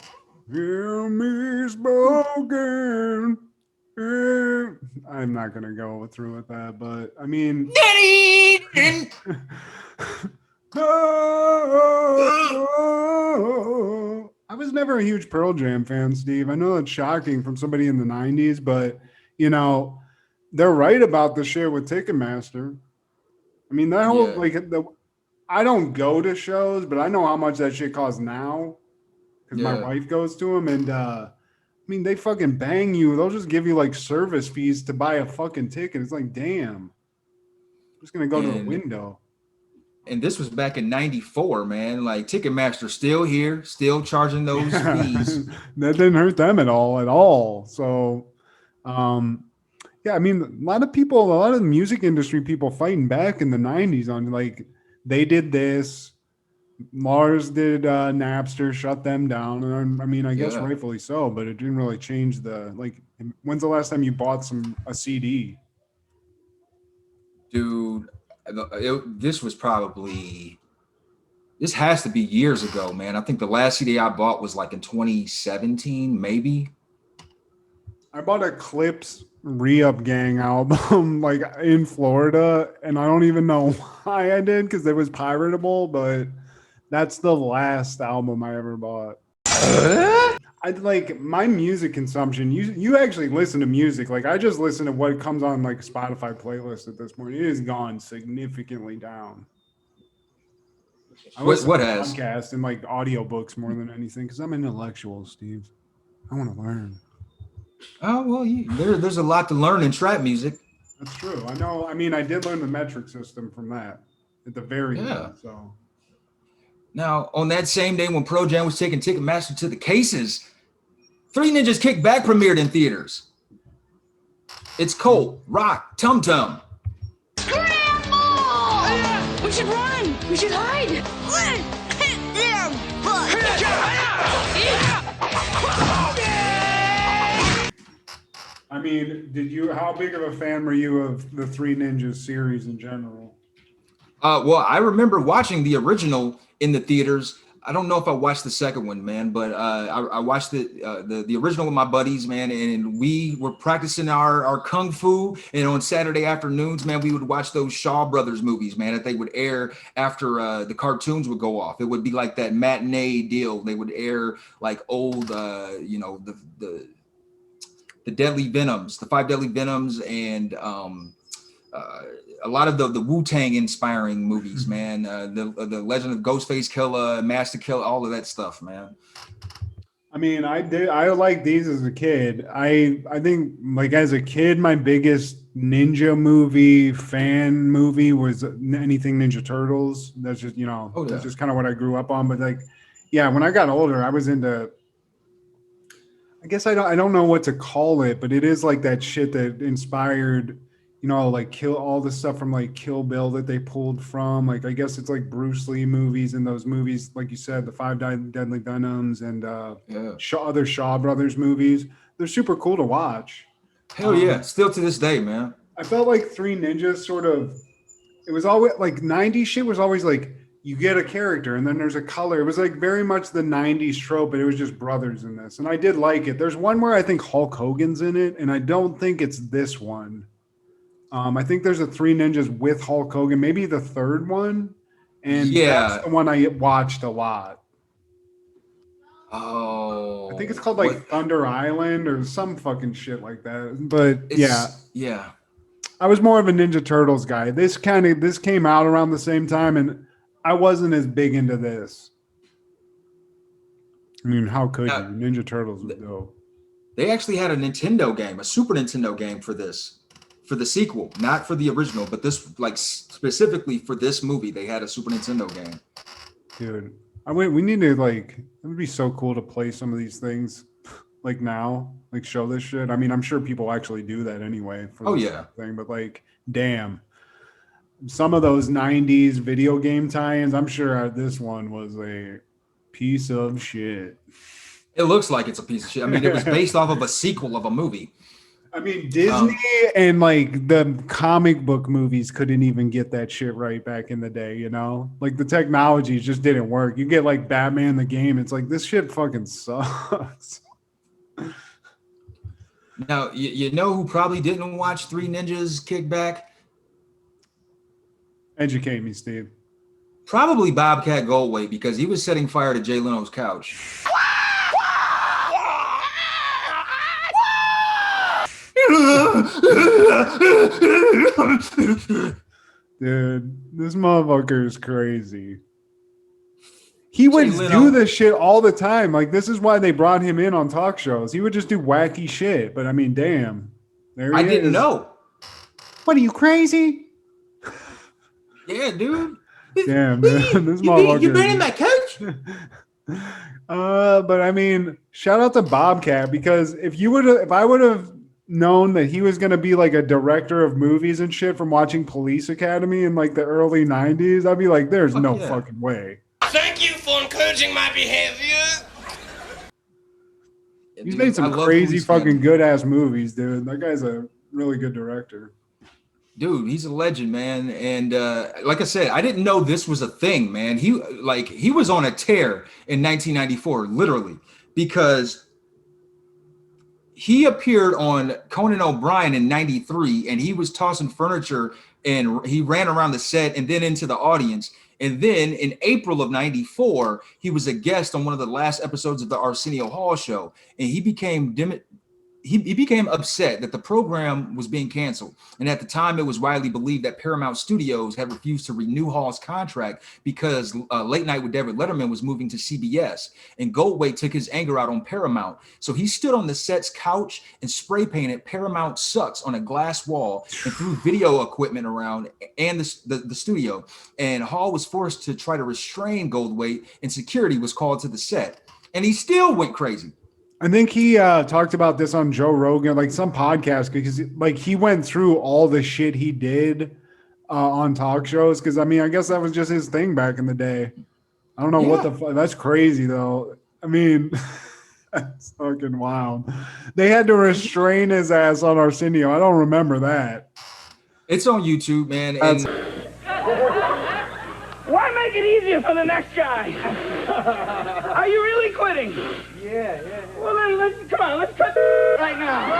Hear me spoken. I'm not gonna go through with that, but I mean, I was never a huge Pearl Jam fan, Steve. I know that's shocking from somebody in the 90s, but they're right about the shit with Ticketmaster. I mean, that whole I don't go to shows, but I know how much that shit costs now because my wife goes to them, and I mean, they fucking bang you. They'll just give you like service fees to buy a fucking ticket. It's like, damn. I'm just going to go to the window. And this was back in 94, man. Like Ticketmaster still here, still charging those fees. That didn't hurt them at all. So, I mean, a lot of the music industry people fighting back in the 90s on like, they did this. Mars did Napster, shut them down, and I mean, I guess Yeah. rightfully so, but it didn't really change the like. When's the last time you bought a CD? Dude, this has to be years ago, man. I think the last CD I bought was like in 2017, maybe. I bought a Clips Re-Up Gang album like in Florida, and I don't even know why I did because it was piratable, but that's the last album I ever bought. I like my music consumption. You actually listen to music. Like I just listen to what comes on like Spotify playlist at this point. It has gone significantly down. I listen What to has? podcasts and like audiobooks more than anything because I'm intellectual, Steve. I want to learn. Oh well, there's a lot to learn in trap music. That's true. I know. I mean, I did learn the metric system from that at the very end. So now, on that same day when Pro Jam was taking Ticketmaster to the cases, Three Ninjas Kick Back premiered in theaters. It's Colt, Rock, Tum Tum. We should run! We should hide! I mean, how big of a fan were you of the Three Ninjas series in general? Well, I remember watching the original in the theaters. I don't know if I watched the second one, man, but I watched the original with my buddies, man, and we were practicing our kung fu. And on Saturday afternoons, man, we would watch those Shaw Brothers movies, man, that they would air after the cartoons would go off. It would be like that matinee deal. They would air like old, the Deadly Venoms, the 5 Deadly Venoms, and a lot of the Wu-Tang inspiring movies, man. The Legend of Ghostface Killer, Master Killer, all of that stuff, man. I mean, I liked these as a kid. I think like as a kid, my biggest ninja fan movie was anything Ninja Turtles. That's just, that's just kind of what I grew up on. But like, yeah, when I got older, I was into, I guess I don't know what to call it, but it is like that shit that inspired, like all the stuff from like Kill Bill that they pulled from. Like, I guess it's like Bruce Lee movies and those movies, like you said, the 5 Deadly Venoms and other Shaw Brothers movies. They're super cool to watch. Hell yeah. Still to this day, man. I felt like Three Ninjas it was always like 90s shit was always like, you get a character and then there's a color. It was like very much the 90s trope, but it was just brothers in this. And I did like it. There's one where I think Hulk Hogan's in it, and I don't think it's this one. I think there's a Three Ninjas with Hulk Hogan, maybe the third one. And that's the one I watched a lot. Oh. I think it's called like Thunder Island or some fucking shit like that. But yeah. I was more of a Ninja Turtles guy. This came out around the same time, and I wasn't as big into this. I mean, how could you? Ninja Turtles was dope. They actually had a Nintendo game, a Super Nintendo game for this, for the sequel, not for the original, but this, like specifically for this movie, they had a Super Nintendo game. Dude, we need to it would be so cool to play some of these things like now, like show this shit. I mean, I'm sure people actually do that anyway. For thing, but like, damn. Some of those 90s video game tie-ins, I'm sure this one was a piece of shit. It looks like it's a piece of shit. I mean, it was based off of a sequel of a movie. I mean, Disney and like the comic book movies couldn't even get that shit right back in the day, Like the technology just didn't work. You get like Batman the game, it's like, this shit fucking sucks. Now, you know who probably didn't watch Three Ninjas Kick Back? Educate me, Steve. Probably Bobcat Goldthwait, because he was setting fire to Jay Leno's couch. Dude, this motherfucker is crazy. He would do this shit all the time. Like, this is why they brought him in on talk shows. He would just do wacky shit. But I mean, damn. There he is. I didn't know. What, are you crazy? Yeah, dude. Damn, man. This motherfucker. You been in my couch? But I mean, shout out to Bobcat, because if I would have known that he was gonna be like a director of movies and shit from watching Police Academy in like the early 90s, I'd be like, there's no fucking way. Thank you for encouraging my behavior. He's made some crazy fucking good ass movies, dude. That guy's a really good director. Dude, he's a legend, man. And like I said, I didn't know this was a thing, man. He was on a tear in 1994, literally, because he appeared on Conan O'Brien in 93, and he was tossing furniture, and he ran around the set and then into the audience. And then in April of 94, he was a guest on one of the last episodes of the Arsenio Hall show, and he became upset that the program was being canceled. And at the time, it was widely believed that Paramount Studios had refused to renew Hall's contract because Late Night with David Letterman was moving to CBS. And Goldwait took his anger out on Paramount. So he stood on the set's couch and spray painted "Paramount sucks" on a glass wall and threw video equipment around and the studio. And Hall was forced to try to restrain Goldwait, and security was called to the set. And he still went crazy. I think he talked about this on Joe Rogan, like some podcast, because like he went through all the shit he did on talk shows. Because I mean, I guess that was just his thing back in the day. I don't know what the fuck. That's crazy though. I mean, that's fucking wild. They had to restrain his ass on Arsenio. I don't remember that. It's on YouTube, man. Why make it easier for the next guy? Are you really quitting? Yeah. Well, then let's cut right now.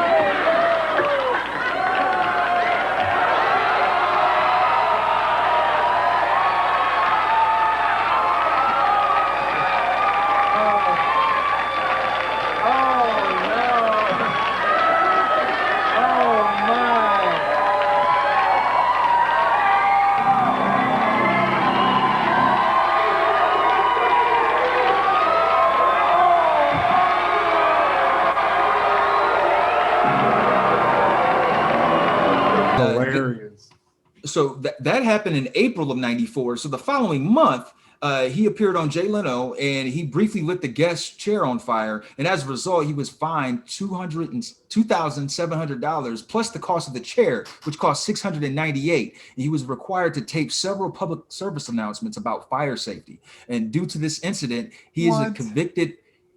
So that happened in April of 94. So the following month, he appeared on Jay Leno, and he briefly lit the guest chair on fire. And as a result, he was fined $2,700 plus the cost of the chair, which cost $698. And he was required to tape several public service announcements about fire safety. And due to this incident, he is a convicted.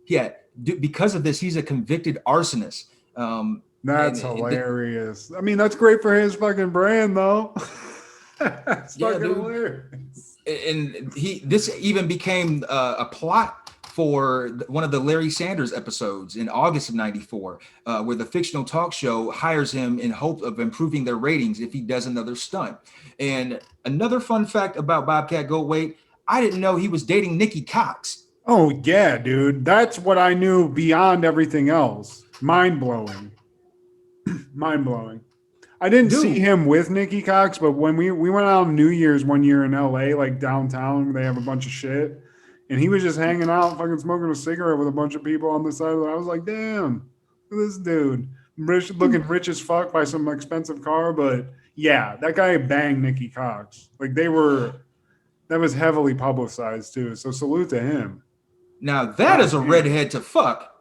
Yeah, because of this, he's a convicted arsonist. That's hilarious. I mean, that's great for his fucking brand, though. That's fucking hilarious. And this even became a plot for one of the Larry Sanders episodes in August of 94, where the fictional talk show hires him in hope of improving their ratings if he does another stunt. And another fun fact about Bobcat Goldthwait, I didn't know he was dating Nikki Cox. Oh, yeah, dude. That's what I knew beyond everything else. Mind-blowing. Mind-blowing. I didn't see him with Nikki Cox, but when we went out on New Year's one year in LA, like downtown, they have a bunch of shit, and he was just hanging out, fucking smoking a cigarette with a bunch of people on the side of it. I was like, damn, look at this dude. Looking rich as fuck by some expensive car, but yeah, that guy banged Nikki Cox. Like that was heavily publicized too, so salute to him. Now that is a redhead to fuck.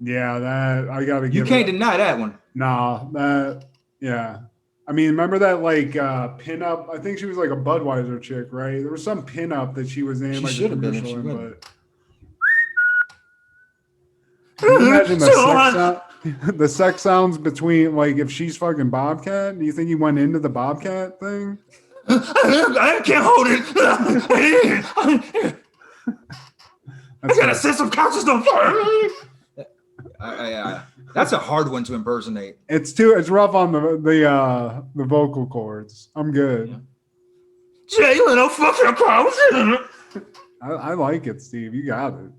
Yeah, that I gotta give. You can't deny that one. Nah, yeah. I mean, remember that like pinup? I think she was like a Budweiser chick, right? There was some pinup that she was in. She should have been. But can you imagine the sex sounds between, like, if she's fucking Bobcat? Do you think he went into the Bobcat thing? I can't hold it. I gotta set some couches on fire. That's a hard one to impersonate. It's rough on the vocal cords. I'm good. Yeah. Jay Leno, fuck your couch. I like it, Steve. You got it.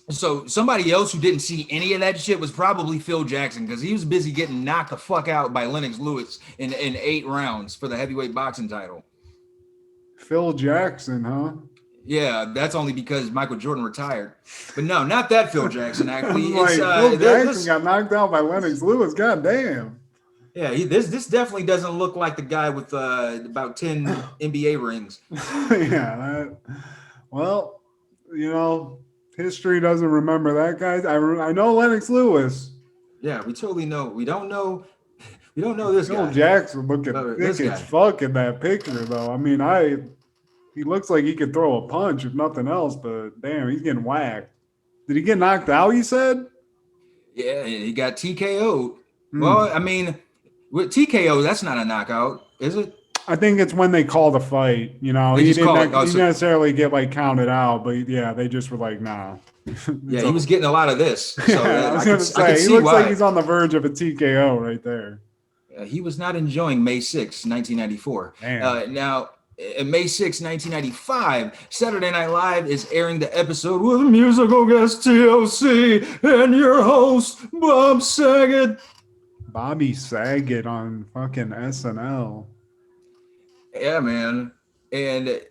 So somebody else who didn't see any of that shit was probably Phil Jackson, because he was busy getting knocked the fuck out by Lennox Lewis in 8 rounds for the heavyweight boxing title. Phil Jackson, huh? Yeah, that's only because Michael Jordan retired. But no, not that Phil Jackson, actually. Phil Jackson got knocked out by Lennox Lewis. God damn. Yeah, this definitely doesn't look like the guy with about 10 NBA rings. Yeah. Well, history doesn't remember that guy. I know Lennox Lewis. Yeah, we totally know. We don't know this Phil guy. Jackson looking thick as fuck in that picture, though. I mean, He looks like he could throw a punch if nothing else, but damn, he's getting whacked. Did he get knocked out, you said? Yeah, he got TKO'd. Well, I mean, with TKO, that's not a knockout, is it? I think it's when they call the fight. You know, he didn't necessarily get like counted out, but yeah, they just were like, nah. Yeah, he was getting a lot of this. So I was going to say, he looks like he's on the verge of a TKO right there. He was not enjoying May 6, 1994. Now, May 6, 1995, Saturday Night Live is airing the episode with musical guest TLC and your host, Bob Saget. Bobby Saget on fucking SNL. Yeah, man. And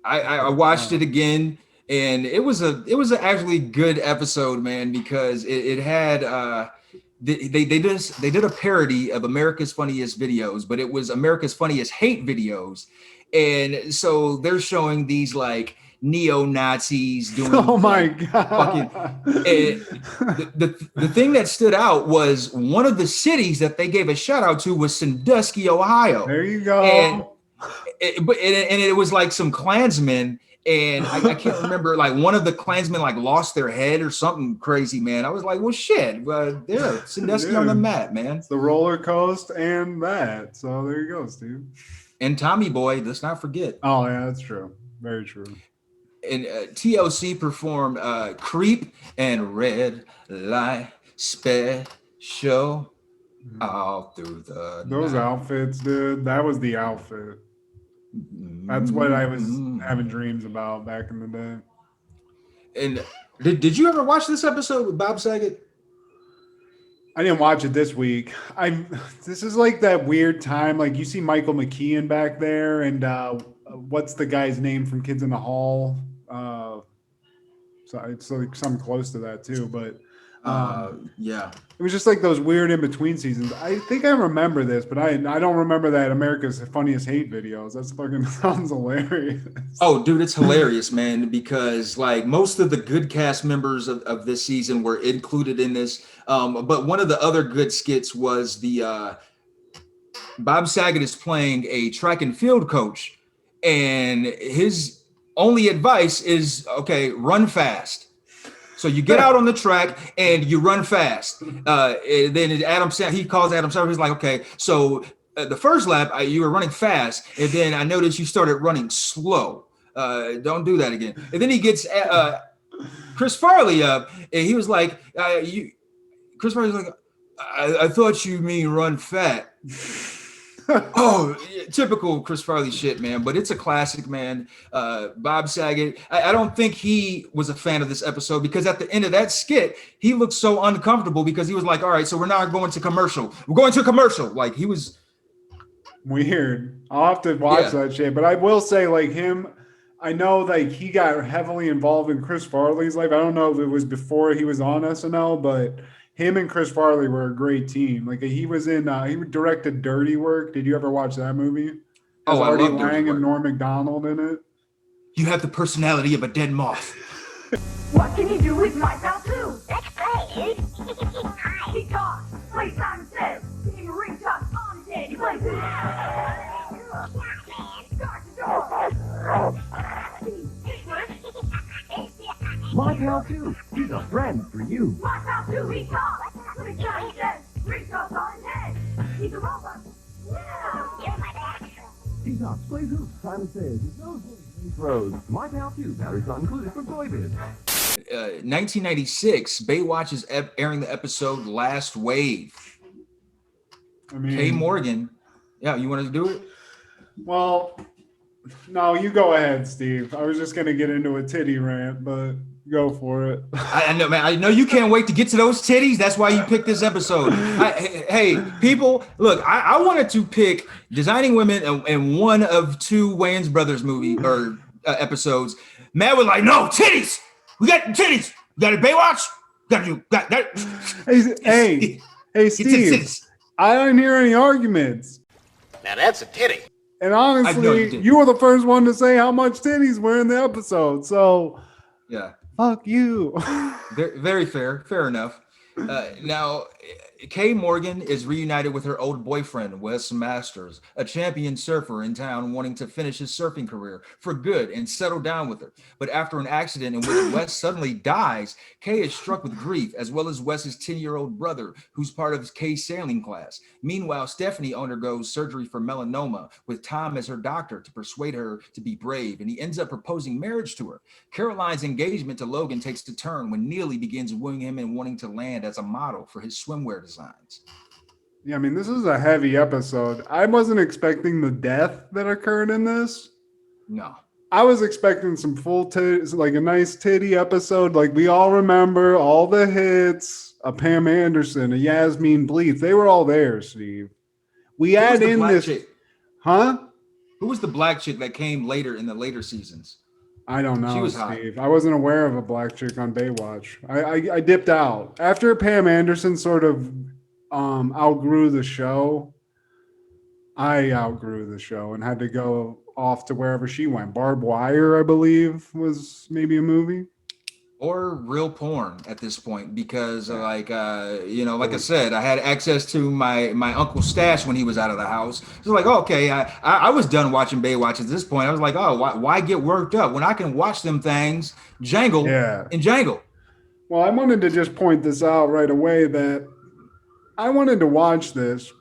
I watched it again, and it was a actually good episode, man, because it had they did a parody of America's Funniest Videos, but it was America's Funniest Hate Videos. And so they're showing these like neo-Nazis doing my god the thing that stood out was one of the cities that they gave a shout out to was Sandusky, Ohio. There you go. And it was like some Klansmen, and I can't remember, like one of the Klansmen like lost their head or something crazy, man. I was like, well shit, yeah, Sandusky on the map, man. It's the roller coaster and that. So there you go, Steve. And Tommy Boy, let's not forget. Oh yeah, that's true. Very true. And TLC performed Creep and Red Light Special all through the Those night. outfits, dude. That was the outfit. That's what I was having dreams about back in the day. And did you ever watch this episode with Bob Saget? I didn't watch it this week. This is like that weird time. Like you see Michael McKean back there, and what's the guy's name from Kids in the Hall? So it's like something close to that too. But yeah, it was just like those weird in between seasons. I think I remember this, but I don't remember that America's Funniest Hate Videos. That's fucking sounds hilarious. Oh, dude, it's hilarious, man, because like most of the good cast members of this season were included in this. But one of the other good skits was the Bob Saget is playing a track and field coach, and his only advice is, okay, run fast. So you get out on the track and you run fast. And then he calls Adam Sandler. He's like, okay, so the first lap you were running fast, and then I noticed you started running slow. Don't do that again. And then he gets Chris Farley up, and he was like, Chris Farley's like, I thought you mean run fat. Oh, typical Chris Farley shit, man. But it's a classic, man. Bob Saget, I don't think he was a fan of this episode, because at the end of that skit, he looked so uncomfortable because he was like, all right, so we're not going to commercial. We're going to a commercial. Like he was weird. I'll have to watch that shit. But I will say, like him, I know like he got heavily involved in Chris Farley's life. I don't know if it was before he was on SNL, but him and Chris Farley were a great team. Like he was in, he directed Dirty Work. Did you ever watch that movie? Oh, I love Lang and Norm Macdonald in it. You have the personality of a dead moth. What can you do with my pal too? Let's play. He talks, plays Simon Says, Game of Ring Toss on his head. He plays it. Guard the door. My pal too. He's a friend for you. My pal too, he talks. Plays Simon Says, Ring Toss on his head. He's a robot. You're my dad. He talks, plays hoops. Simon Says, he knows what he throws. My pal too. Batteries not included for Toy Biz. 1996, Baywatch is airing the episode Last Wave. I mean, Kaye Morgan. Yeah, you want to do it? Well, no, you go ahead, Steve. I was just going to get into a titty rant, but go for it. I know, man. I know you can't wait to get to those titties. That's why you picked this episode. Hey, people, look, I wanted to pick Designing Women and one of two Wayans Brothers movie or episodes. Matt was like, no, titties. We got titties. We got a Baywatch. Got that. Hey, Steve. I didn't hear any arguments. Now that's a titty. And honestly, you were the first one to say how much titties were in the episode. So, yeah, fuck you. Very fair. Fair enough. Now, Kay Morgan is reunited with her old boyfriend, Wes Masters, a champion surfer in town wanting to finish his surfing career for good and settle down with her. But after an accident in which Wes suddenly dies, Kay is struck with grief, as well as Wes's 10-year-old brother, who's part of Kay's sailing class. Meanwhile, Stephanie undergoes surgery for melanoma, with Tom as her doctor to persuade her to be brave, and he ends up proposing marriage to her. Caroline's engagement to Logan takes a turn when Neely begins wooing him and wanting to land as a model for his swimwear designs. Yeah, I mean, this is a heavy episode. I wasn't expecting the death that occurred in this. No. I was expecting some full titties, like a nice titty episode. Like we all remember all the hits, a Pam Anderson, a Yasmin Bleeth. They were all there, Steve. We add in this. Chick? Huh? Who was the black chick that came later in the later seasons? I don't know, she was Steve. hot. I wasn't aware of a black chick on Baywatch. I dipped out. After Pam Anderson sort of outgrew the show, I outgrew the show and had to go off to wherever she went. Barbed Wire, I believe, was maybe a movie. Or real porn at this point, because like I said, I had access to my uncle's stash when he was out of the house. So like, okay, I was done watching Baywatch at this point. I was like, oh, why get worked up when I can watch them things jangle and jangle? Well, I wanted to just point this out right away that I wanted to watch this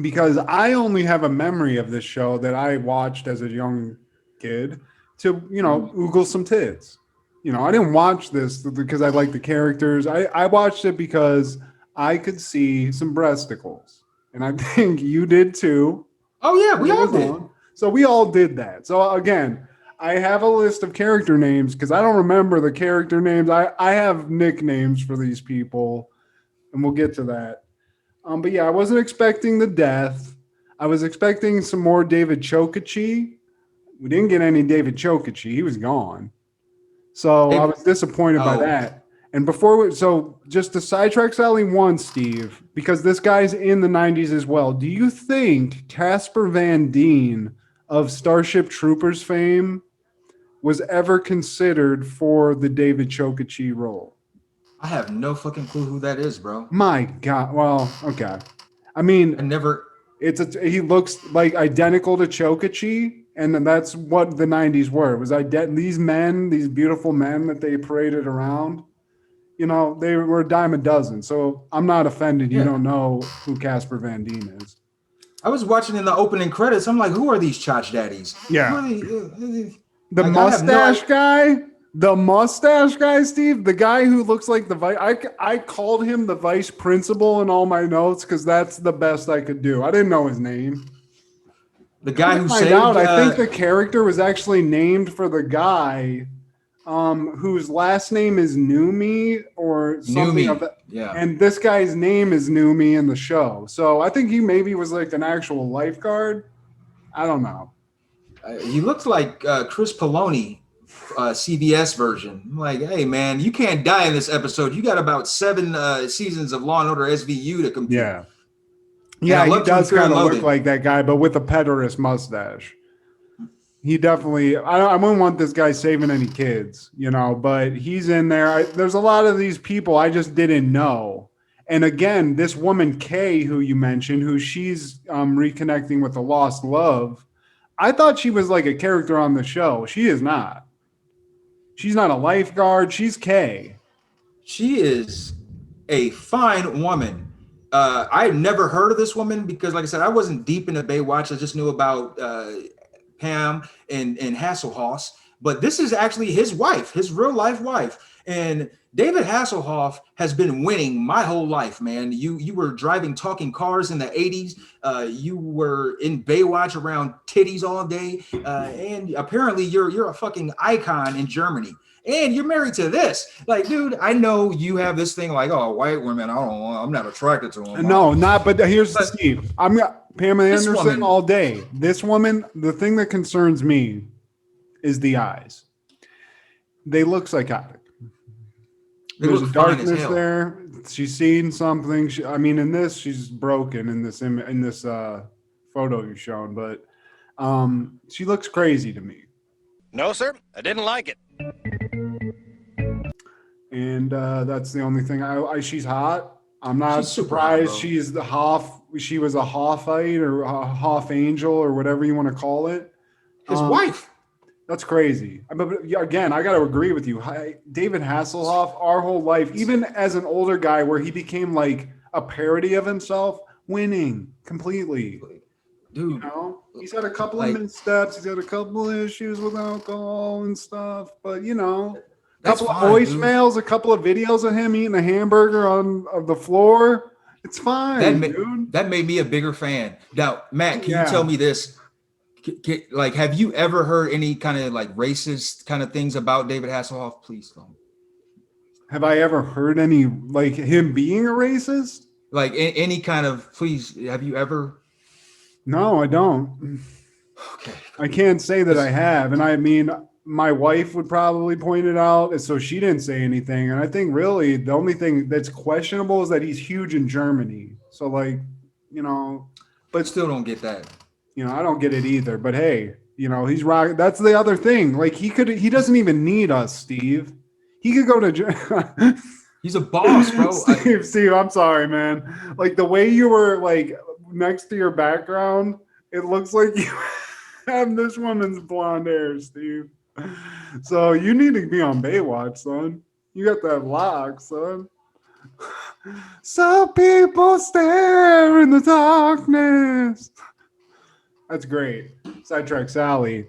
because I only have a memory of this show that I watched as a young kid to, oogle some tits. I didn't watch this because I like the characters. I watched it because I could see some breasticles. And I think you did too. Oh, yeah, we all did. So we all did that. So again, I have a list of character names because I don't remember the character names. I have nicknames for these people, and we'll get to that. But yeah, I wasn't expecting the death. I was expecting some more David Chokachi. We didn't get any David Chokachi. He was gone. So I was disappointed by that. And so just to sidetrack Sally once, Steve, because this guy's in the 90s as well. Do you think Casper Van Dien of Starship Troopers fame was ever considered for the David Chokachi role? I have no fucking clue who that is, bro. My God. Well, okay. I mean, he looks like identical to Chokachi. And then that's what the 90s were. It was these men, these beautiful men that they paraded around, they were a dime a dozen. So I'm not offended. You don't know who Casper Van Dien is. I was watching in the opening credits. I'm like, who are these Chotch daddies? Yeah. The mustache guy? The mustache guy, Steve? The guy who looks like the vice. I called him the vice principal in all my notes because that's the best I could do. I didn't know his name. The guy who saved... I think the character was actually named for the guy whose last name is Numi or something. Yeah. And this guy's name is Numi in the show. So I think he maybe was like an actual lifeguard. I don't know. He looks like Chris Poloni, CBS version. I'm like, hey, man, you can't die in this episode. You got about 7 seasons of Law & Order SVU to compete. Yeah. Yeah, he does kind of look like that guy, but with a pederast mustache. He definitely, I wouldn't want this guy saving any kids, but he's in there. There's a lot of these people I just didn't know. And again, this woman, Kaye, who you mentioned, who she's reconnecting with a lost love, I thought she was like a character on the show. She is not. She's not a lifeguard. She's Kaye. She is a fine woman. I've never heard of this woman because, like I said, I wasn't deep into Baywatch. I just knew about Pam and Hasselhoff. But this is actually his wife, his real life wife. And David Hasselhoff has been winning my whole life, man. You were driving talking cars in the 80s. You were in Baywatch around titties all day. And apparently you're a fucking icon in Germany. And you're married to this. Like, dude, I know you have this thing like, oh, white women, I'm not attracted to them. No, but here's Steve. I'm Pamela Anderson all day. This woman, the thing that concerns me is the eyes. They look psychotic. There's a darkness there. She's seen something. In this, she's broken in this photo you've shown, but she looks crazy to me. No, sir, I didn't like it. And that's the only thing. She's hot. I'm not She's super surprised hot, she's the Hoff. She was a Hoffite or a Hoff angel or whatever you want to call it. His wife. That's crazy. But again, I got to agree with you. David Hasselhoff, our whole life, even as an older guy where he became like a parody of himself, winning completely. Dude, you know, he's had a couple of missteps. He's had a couple of issues with alcohol and stuff. But, you know, a couple of voicemails, a couple of videos of him eating a hamburger on the floor. It's fine, dude. That made me a bigger fan. Now, Matt, can you tell me this? Like, have you ever heard any kind of like racist kind of things about David Hasselhoff? Please don't. Have I ever heard any like him being a racist? Like any kind of, please, have you ever? No, I don't. Okay. I can't say that I have. And I mean, my wife would probably point it out. So she didn't say anything. And I think really the only thing that's questionable is that he's huge in Germany. So like, you know, but still don't get that. You know, I don't get it either, but hey, you know, he's rock. That's the other thing. Like he doesn't even need us, Steve. He could go to. He's a boss, bro. Steve, I'm sorry, man. Like the way you were like next to your background, it looks like you have this woman's blonde hair, Steve. So you need to be on Baywatch, son. You got that lock, son. Some people stare in the darkness. That's great. Sidetrack Sally.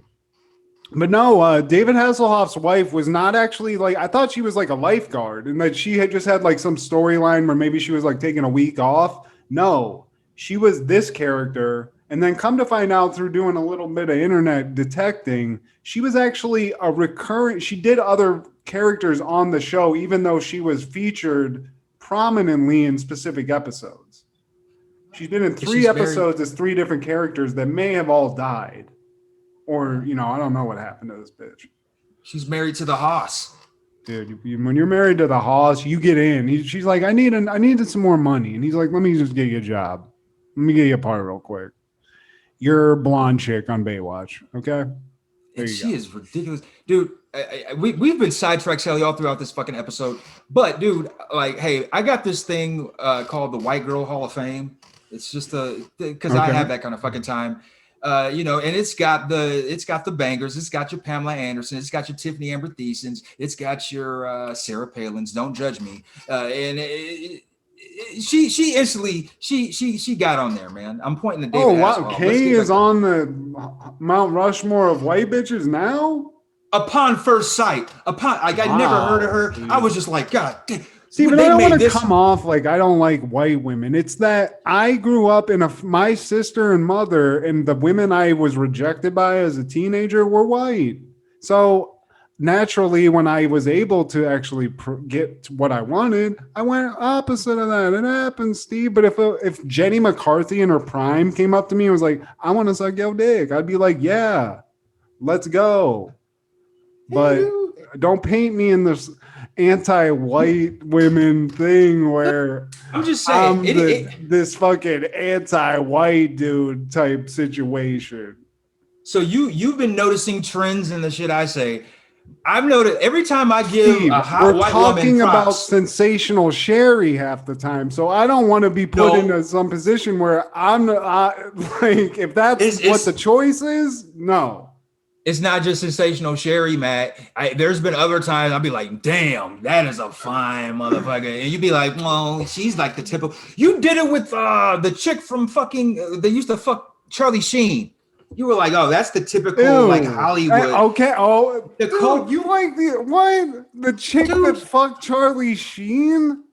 But no, David Hasselhoff's wife was not actually like, I thought she was like a lifeguard and that she had just had like some storyline where maybe she was like taking a week off. No, she was this character. And then come to find out through doing a little bit of internet detecting, she was actually a recurrent, she did other characters on the show, even though she was featured prominently in specific episodes. She's been in 3 episodes as 3 different characters that may have all died. Or, you know, I don't know what happened to this bitch. She's married to the Haas. Dude, when you're married to the Haas, you get in. She's like, I needed some more money. And he's like, let me just get you a job. Let me get you a part real quick. You're a blonde chick on Baywatch, okay? And she is ridiculous. Dude, we've been sidetracked Sally all throughout this fucking episode. But, dude, like, hey, I got this thing called the White Girl Hall of Fame. It's just because I have that kind of fucking time. You know, and it's got the bangers. It's got your Pamela Anderson. It's got your Tiffany Amber Thiessens. It's got your Sarah Palins. Don't judge me. And she instantly she got on there, man. I'm pointing to David. Oh wow, Kaye is on the Mount Rushmore of white bitches now. Upon first sight, I never heard of her. Dude. I was just like, God. See, but I don't want to come off like I don't like white women. It's that I grew up in my sister and mother and the women I was rejected by as a teenager were white. So naturally, when I was able to actually get what I wanted, I went opposite of that. It happened, Steve. But if Jenny McCarthy in her prime came up to me and was like, I want to suck your dick, I'd be like, yeah, let's go. But don't paint me in this anti-white women thing where I'm just saying this fucking anti-white dude type situation. So you've been noticing trends in the shit I say. I've noticed every time I give Steve, a hot white woman props. We're talking about sensational Sherry half the time, so I don't want to be put into some position where I'm like, if that's what the choice is, no. It's not just sensational Sherry, Matt. There's been other times I'll be like, damn, that is a fine motherfucker. And you'd be like, well, she's like the typical. You did it with the chick from fucking, they used to fuck Charlie Sheen. You were like, oh, that's the typical like Hollywood. Okay. Oh, dude, you like the chick that fucked Charlie Sheen?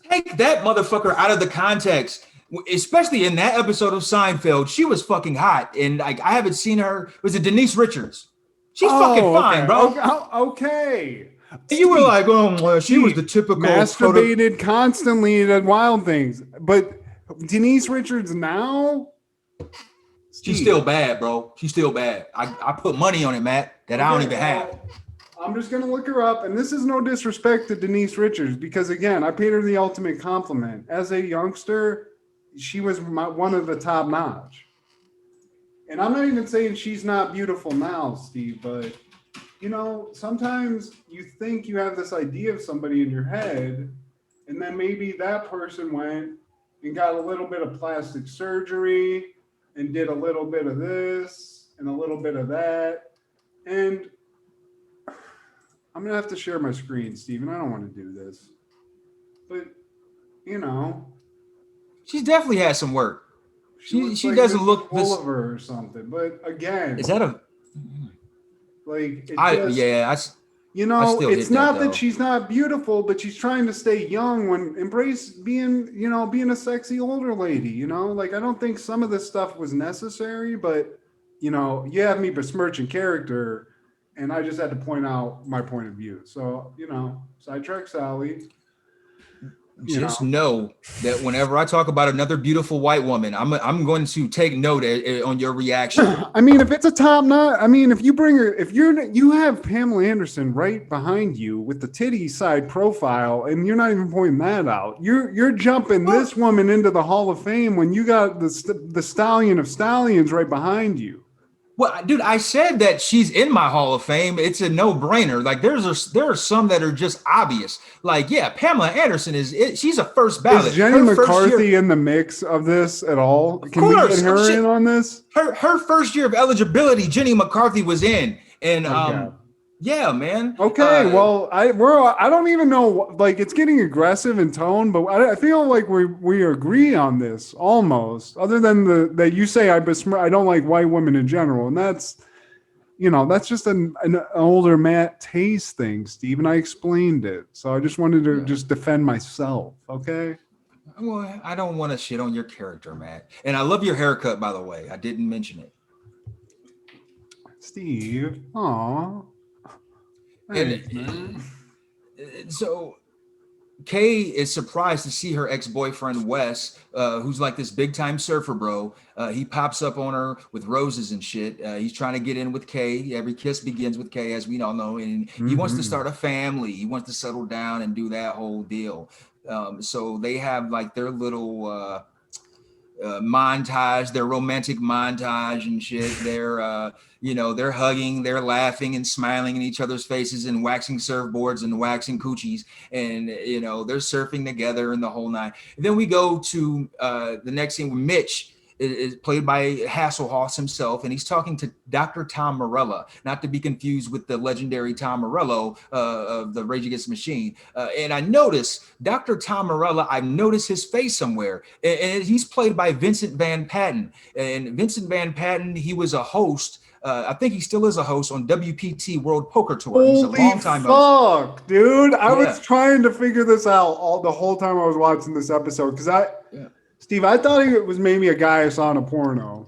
Take that motherfucker out of the context. Especially in that episode of Seinfeld, she was fucking hot, and like I haven't seen her. Was it Denise Richards? She's fucking fine, bro. Okay. And you were like, oh, she was the typical masturbated constantly at Wild Things, but Denise Richards now, she's still bad, bro. She's still bad. I put money on it, Matt, that I don't even have. I'm just gonna look her up, and this is no disrespect to Denise Richards because again, I paid her the ultimate compliment as a youngster. She was one of the top notch. And I'm not even saying she's not beautiful now, Steve, but you know, sometimes you think you have this idea of somebody in your head, And then maybe that person went and got a little bit of plastic surgery and did a little bit of this and a little bit of that. And I'm going to have to share my screen, Steven. I don't want to do this. But, you know. She's definitely had some work. She like doesn't look Oliver or something. But again. Is that a... Like, it's not that she's not beautiful, but she's trying to stay young embrace being a sexy older lady, like I don't think some of this stuff was necessary, but you have me besmirching character and I just had to point out my point of view. So, sidetrack Sally. Just know that whenever I talk about another beautiful white woman, I'm going to take note on your reaction. I mean, if it's a top notch, if you bring her, you have Pamela Anderson right behind you with the titty side profile, and you're not even pointing that out. You're jumping this woman into the Hall of Fame when you got the stallion of stallions right behind you. Well, dude, I said that she's in my Hall of Fame. It's a no-brainer. Like there are some that are just obvious. Like, yeah, Pamela Anderson she's a first ballot. Is Jenny McCarthy in the mix of this at all? Can we get her in on this? Her first year of eligibility, Jenny McCarthy was in, and yeah, man. Okay, well, I don't even know. Like, it's getting aggressive in tone, but I feel like we agree on this almost. Other than that you say I don't like white women in general, and that's just an older Matt taste thing, Steve. And I explained it, so I just wanted to just defend myself. Okay. Well, I don't want to shit on your character, Matt, and I love your haircut, by the way. I didn't mention it, Steve. Aw. And so Kaye is surprised to see her ex-boyfriend Wes, who's like this big time surfer bro. He pops up on her with roses and shit. He's trying to get in with Kaye. Every kiss begins with Kaye, as we all know, and he wants to start a family. He wants to settle down and do that whole deal. So they have like their little montage, their romantic montage and shit. They're hugging, they're laughing and smiling in each other's faces and waxing surfboards and waxing coochies, and they're surfing together and the whole nine. And then we go to the next scene where Mitch is played by Hasselhoff himself, and he's talking to Dr. Tom Morello, not to be confused with the legendary Tom Morello of the Rage Against the Machine. And I noticed Dr. Tom Morello, I've noticed his face somewhere, and he's played by Vincent Van Patten. And Vincent Van Patten, he was a host. I think he still is a host on WPT World Poker Tour. He's a long time host. Dude. I was trying to figure this out the whole time I was watching this episode, because Steve, I thought it was maybe a guy I saw in a porno,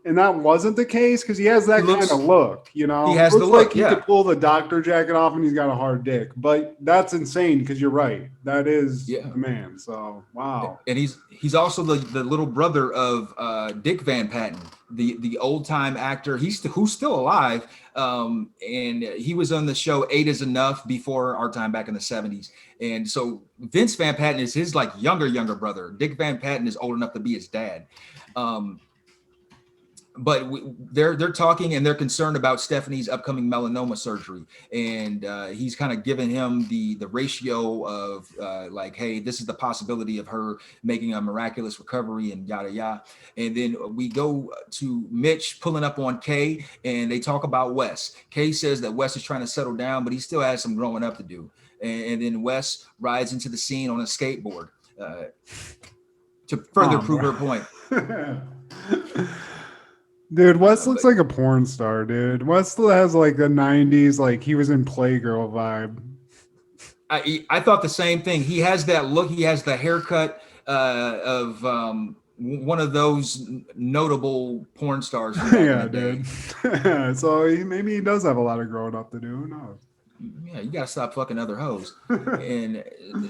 and that wasn't the case, because he has that kind of look, He has the look, like he could pull the doctor jacket off, and he's got a hard dick. But that's insane, because you're right. That is a man. So wow. And he's also the little brother of Dick Van Patten, the old time actor. Who's still alive, and he was on the show 8 is Enough before our time back in the 70s. And so Vince Van Patten is his like younger brother. Dick Van Patten is old enough to be his dad. But they're talking, and they're concerned about Stephanie's upcoming melanoma surgery, and he's kind of giving him the ratio of like, hey, this is the possibility of her making a miraculous recovery and yada yada. And then we go to Mitch pulling up on Kaye, and they talk about Wes. Kaye says that Wes is trying to settle down, but he still has some growing up to do. And then Wes rides into the scene on a skateboard to further prove her point. Dude, Wes looks like a porn star, dude. Wes has like the 90s, like he was in Playgirl vibe. I thought the same thing. He has that look. He has the haircut of one of those notable porn stars. Yeah, dude. So maybe he does have a lot of growing up to do. Who knows? Yeah, you gotta stop fucking other hoes. And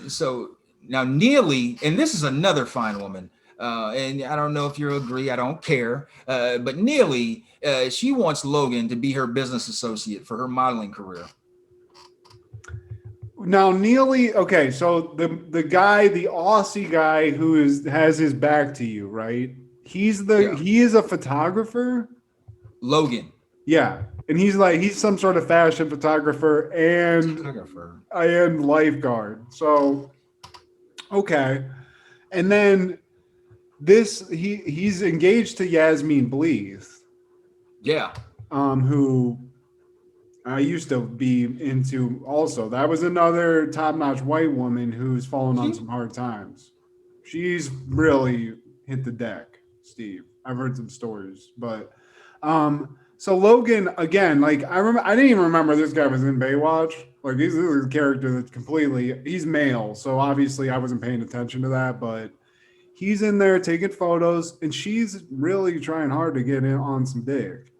so now Neely, and this is another fine woman. And I don't know if you agree, I don't care. But Neely, she wants Logan to be her business associate for her modeling career. Now Neely, okay, so the guy, the Aussie guy who has his back to you, right? He is a photographer. Logan. Yeah. And he's some sort of fashion photographer and lifeguard. So Okay. And then he's engaged to Yasmin Bleeth. Yeah. Who I used to be into also. That was another top-notch white woman who's fallen on some hard times. She's really hit the deck, Steve. I've heard some stories, but so Logan again, like I didn't even remember this guy was in Baywatch. Like this is a character that's he's male, so obviously I wasn't paying attention to that, but he's in there taking photos, and she's really trying hard to get in on some dick.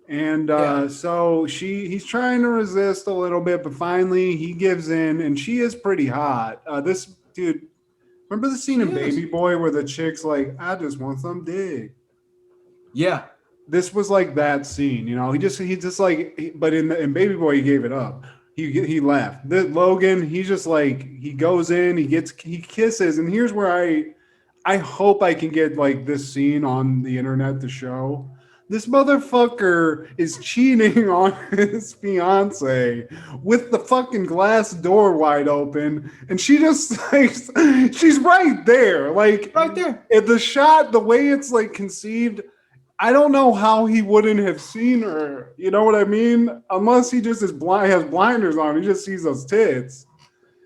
And so he's trying to resist a little bit, but finally he gives in, and she is pretty hot. This dude, remember the scene in Baby Boy where the chick's like, "I just want some dick." Yeah. This was like that scene, you know. He just like, but in Baby Boy he gave it up. He left. Logan, he's just like, he goes in, he kisses, and here's where I hope I can get like this scene on the internet to show. This motherfucker is cheating on his fiance with the fucking glass door wide open, and she just like, she's right there, like right there. The shot, the way it's like conceived, I don't know how he wouldn't have seen her. You know what I mean? Unless he just has blinders on, he just sees those tits.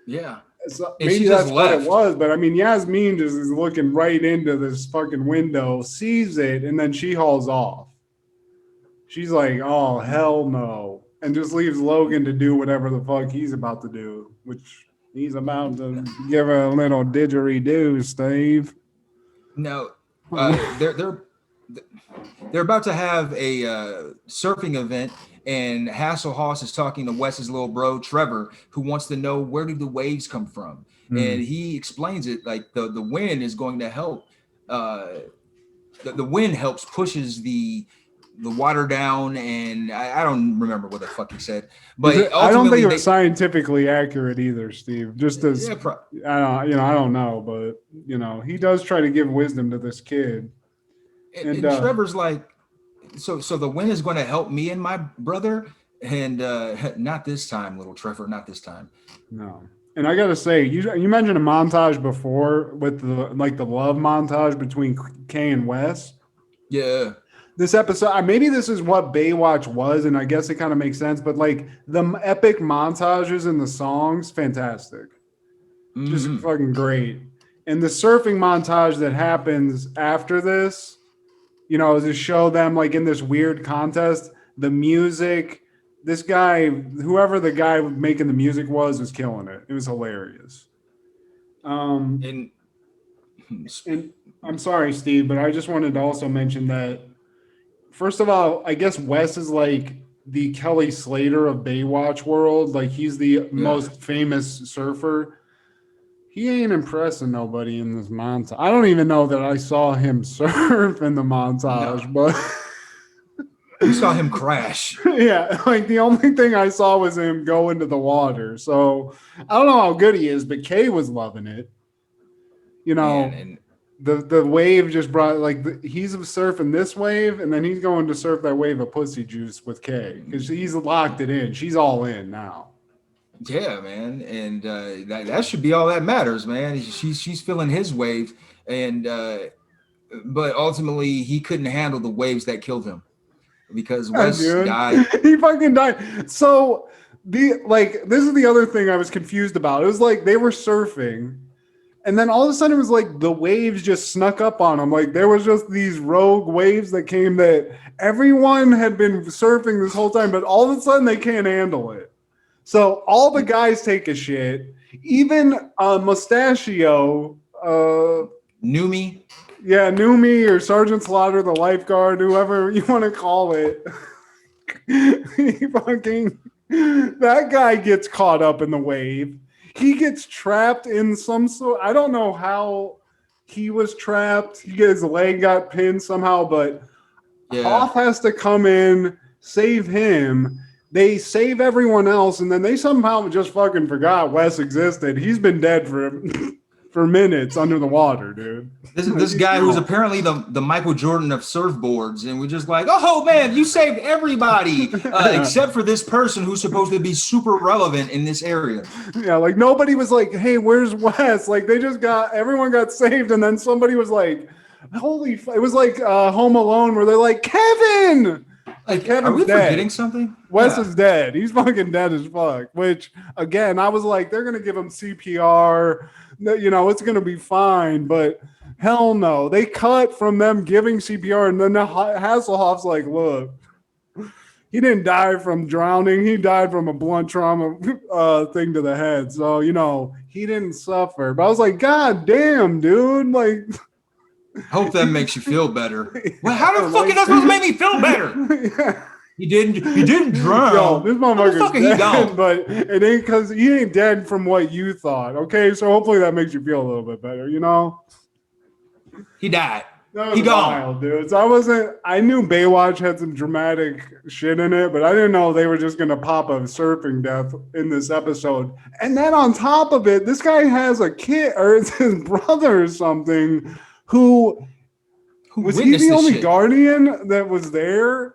Yeah. So maybe that's what it was, but I mean, Yasmin just is looking right into this fucking window, sees it, and then she hauls off. She's like, "Oh, hell no," and just leaves Logan to do whatever the fuck he's about to do, which he's about to give her a little didgeridoo, Steve. No, they're about to have a surfing event, and Hasselhoff is talking to Wes's little bro Trevor, who wants to know where do the waves come from, and he explains it like the wind is going to help. The wind helps pushes the water down, and I don't remember what the fuck he said, but I don't think it was scientifically accurate either, Steve. Just as I don't know, but you know, he does try to give wisdom to this kid. And Trevor's like, so the wind is going to help me and my brother, and not this time, little Trevor, not this time. No. And I gotta say, you mentioned a montage before with the love montage between Kaye and Wes. Yeah. This episode, maybe this is what Baywatch was, and I guess it kind of makes sense, but like the epic montages in the songs, fantastic. Just fucking great. And the surfing montage that happens after this, you know, to show them like in this weird contest, the music, this guy, whoever the guy making the music was killing it. It was hilarious. And I'm sorry, Steve, but I just wanted to also mention that, first of all, I guess Wes is like the Kelly Slater of Baywatch world. Like he's the most famous surfer. He ain't impressing nobody in this montage. I don't even know that I saw him surf in the montage, but you saw him crash. Yeah, like the only thing I saw was him go into the water. So I don't know how good he is, but Kaye was loving it. You know, the wave just brought he's surfing this wave, and then he's going to surf that wave of pussy juice with Kaye because he's locked it in. She's all in now. Yeah, man, and that should be all that matters, man. She's feeling his wave, and but ultimately he couldn't handle the waves that killed him because Wes died. He fucking died. So this is the other thing I was confused about. It was like they were surfing, and then all of a sudden it was like the waves just snuck up on them. Like there was just these rogue waves that came that everyone had been surfing this whole time, but all of a sudden they can't handle it. So all the guys take a shit. Even Mustachio, Numi. Yeah, Numi or Sergeant Slaughter, the lifeguard, whoever you want to call it. That guy gets caught up in the wave. He gets trapped in some sort. I don't know how he was trapped. His leg got pinned somehow, but Hoff has to come in, save him. They save everyone else, and then they somehow just fucking forgot Wes existed. He's been dead for for minutes under the water, dude. This guy who's apparently the Michael Jordan of surfboards, and we're just like, oh man, you saved everybody except for this person who's supposed to be super relevant in this area. Yeah, like nobody was like, hey, where's Wes? Like everyone got saved, and then somebody was like, it was like Home Alone where they're like, Kevin! Like Kevin's are we dead. Forgetting something? Wes is dead. He's fucking dead as fuck. Which again, I was like, they're gonna give him CPR. You know, it's gonna be fine. But hell no, they cut from them giving CPR, and then Hasselhoff's like, look, he didn't die from drowning. He died from a blunt trauma thing to the head. So you know, he didn't suffer. But I was like, God damn, dude, like. Hope that makes you feel better. Well, how the fuck is that supposed to make me feel better? Yeah. He didn't drown. Yo, this motherfucker's dead, but it ain't because he ain't dead from what you thought. Okay, so hopefully that makes you feel a little bit better. You know, he died. He gone, dude. So I knew Baywatch had some dramatic shit in it, but I didn't know they were just gonna pop a surfing death in this episode. And then on top of it, this guy has a kid, or it's his brother or something. Who was he the only guardian that was there?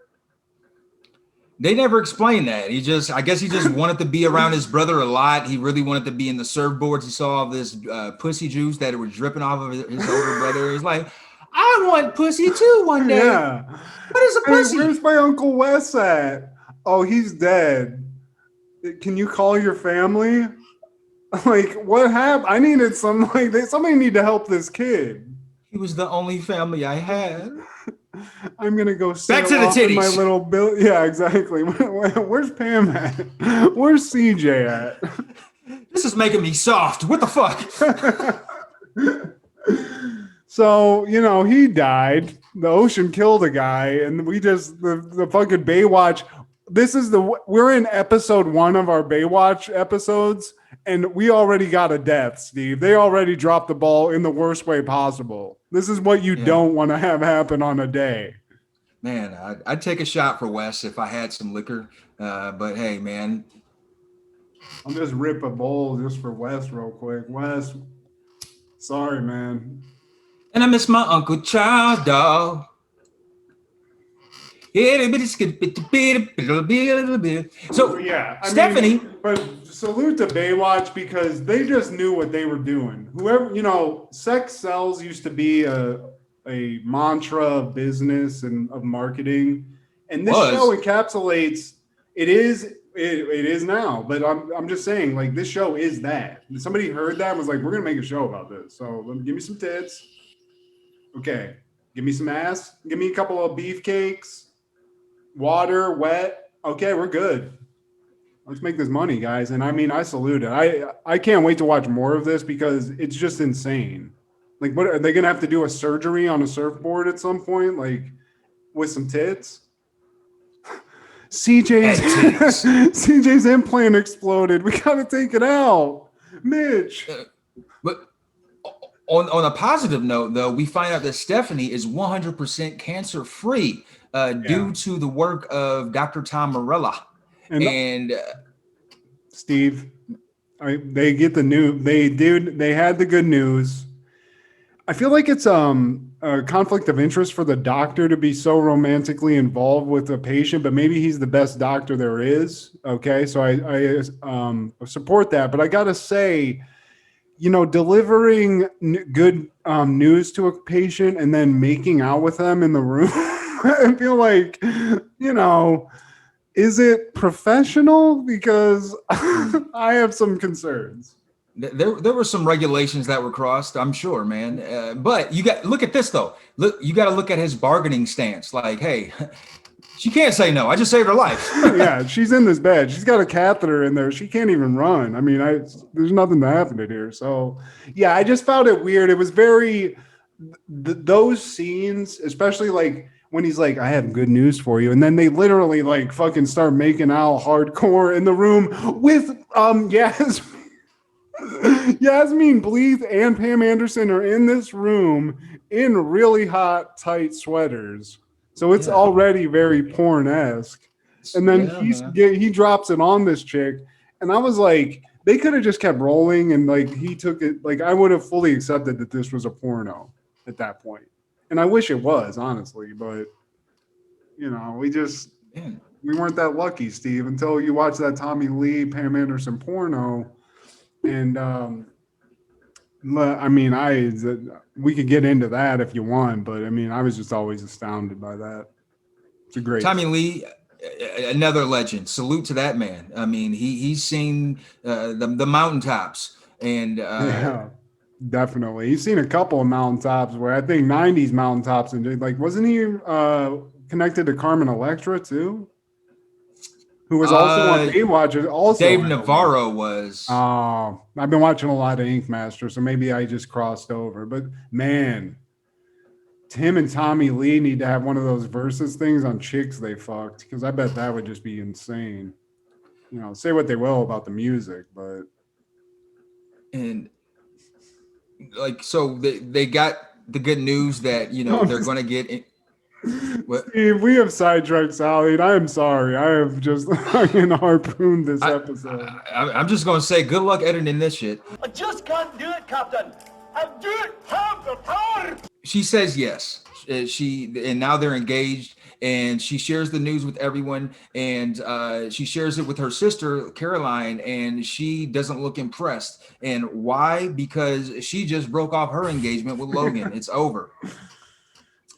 They never explained that. I guess he just wanted to be around his brother a lot. He really wanted to be in the surfboards. He saw all this pussy juice that was dripping off of his older brother. He's like, I want pussy too one day. Yeah. What is a pussy? Where's my Uncle Wes at? Oh, he's dead. Can you call your family? Like, what happened? I needed somebody need to help this kid. He was the only family I had. I'm gonna go back to the titties. My little bill. Yeah, exactly. Where's Pam at? Where's CJ at? This is making me soft. What the fuck? So you know he died. The ocean killed a guy, and we just the fucking Baywatch. We're in episode 1 of our Baywatch episodes, and we already got a death, Steve. They already dropped the ball in the worst way possible. This is what you don't want to have happen on a day. Man, I'd take a shot for Wes if I had some liquor. But hey, man. I'll just rip a bowl just for Wes real quick. Wes, sorry, man. And I miss my Uncle Charles, dog. So yeah, Stephanie, but salute to Baywatch because they just knew what they were doing. Whoever, you know, sex sells used to be a mantra of business and of marketing, and this show encapsulates. It is now, but I'm just saying, like, this show is that. Somebody heard that and was like, we're gonna make a show about this. So give me some tits. Okay, give me some ass. Give me a couple of beefcakes. Water, wet. Okay, we're good. Let's make this money, guys. And I mean, I salute it. I can't wait to watch more of this because it's just insane. Like, what are they gonna have to do? A surgery on a surfboard at some point, like with some tits? CJ's implant exploded. We gotta take it out, Mitch. But on a positive note, though, we find out that Stephanie is 100% cancer free. Due to the work of Dr. Tom Morella. And Steve, they get the news. They had the good news. I feel like it's a conflict of interest for the doctor to be so romantically involved with a patient, but maybe he's the best doctor there is. Okay, so I support that, but I gotta say, you know, delivering good news to a patient and then making out with them in the room. I feel like, you know, is it professional? Because I have some concerns. There were some regulations that were crossed, I'm sure, man. But look at this though. You got to look at his bargaining stance. Like, hey, she can't say no. I just saved her life. Yeah, she's in this bed. She's got a catheter in there. She can't even run. I mean, there's nothing to happen here. So, yeah, I just found it weird. It was very those scenes, especially like when he's like, I have good news for you. And then they literally like fucking start making out hardcore in the room with Yasmin Bleeth and Pam Anderson are in this room in really hot, tight sweaters. So it's already very porn-esque. And then he drops it on this chick. And I was like, they could have just kept rolling, and like he took it. Like I would have fully accepted that this was a porno at that point, and I wish it was honestly, but you know, we weren't that lucky, Steve, until you watch that Tommy Lee, Pam Anderson porno, and I mean, we could get into that if you want, but I mean, I was just always astounded by that. It's a great Tommy Lee, another legend. Salute to that man. I mean, he's seen the mountaintops, and yeah, definitely. He's seen a couple of mountaintops where I think 90s mountaintops, and like, wasn't he connected to Carmen Electra too? Who was also on Baywatch? Also, Dave Navarro was. Oh, I've been watching a lot of Ink Master, so maybe I just crossed over. But man, Tim and Tommy Lee need to have one of those versus things on chicks they fucked, because I bet that would just be insane. You know, say what they will about the music, but and like, so they got the good news that, you know, they're going to get in. Steve, we have sidetracked Sally, and I am sorry. I have just fucking harpooned this episode. I'm just going to say, good luck editing this shit. I just can't do it, Captain. I don't have the power. She says yes. And now they're engaged, and she shares the news with everyone, and she shares it with her sister Caroline, and she doesn't look impressed. And why? Because she just broke off her engagement with Logan. It's over.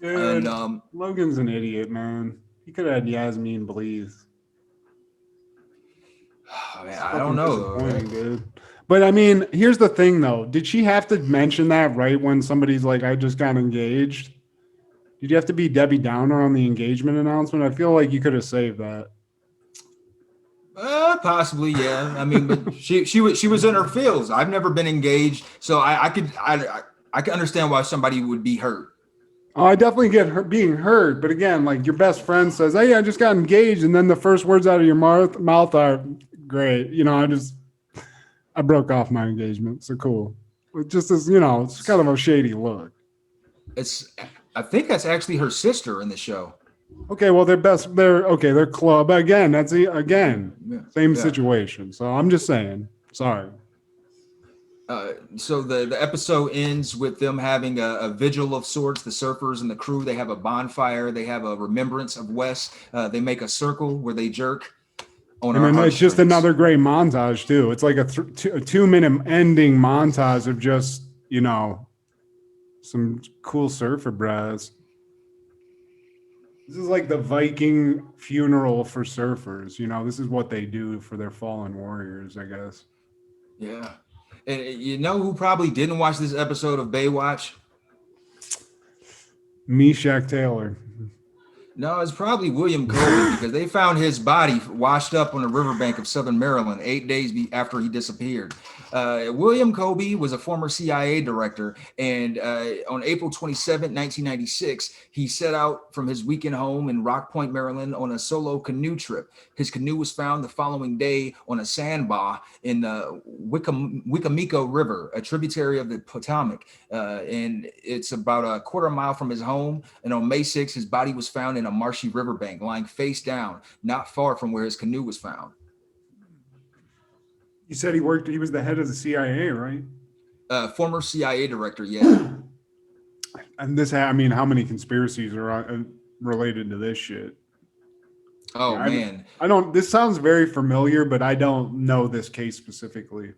Dude, and Logan's an idiot, man. He could have had Yasmin Bleeze. Oh, man, I don't know, dude. But I mean, here's the thing, though. Did she have to mention that right when somebody's like, "I just got engaged"? Did you have to be Debbie Downer on the engagement announcement? I feel like you could have saved that. Possibly, yeah. I mean, but she was in her feels. I've never been engaged, so I can understand why somebody would be hurt. Oh, I definitely get her being hurt, but again, like your best friend says, "Hey, I just got engaged," and then the first words out of your mouth are, "Great," you know. I broke off my engagement, so cool. It just is, you know, it's kind of a shady look. I think that's actually her sister in the show. Okay, well, they're club again. That's same situation. So I'm just saying, sorry. So the episode ends with them having a vigil of sorts. The surfers and the crew, they have a bonfire. They have a remembrance of Wes. They make a circle where they jerk on our heartstrings. It's just another great montage too. It's like a 2-minute ending montage of just, you know, some cool surfer bras. This is like the Viking funeral for surfers. You know, this is what they do for their fallen warriors, I guess. Yeah. And you know who probably didn't watch this episode of Baywatch? Meshack Taylor. No, it's probably William Colby, because they found his body washed up on the riverbank of Southern Maryland 8 days after he disappeared. William Colby was a former CIA director, and on April 27, 1996, he set out from his weekend home in Rock Point, Maryland on a solo canoe trip. His canoe was found the following day on a sandbar in the Wicomico River, a tributary of the Potomac, and it's about a quarter mile from his home. And on May 6, his body was found in a marshy riverbank, lying face down, not far from where his canoe was found. You said he was the head of the CIA, right? Former CIA director, yeah. And I mean, how many conspiracies are related to this shit? Oh, man. This sounds very familiar, but I don't know this case specifically.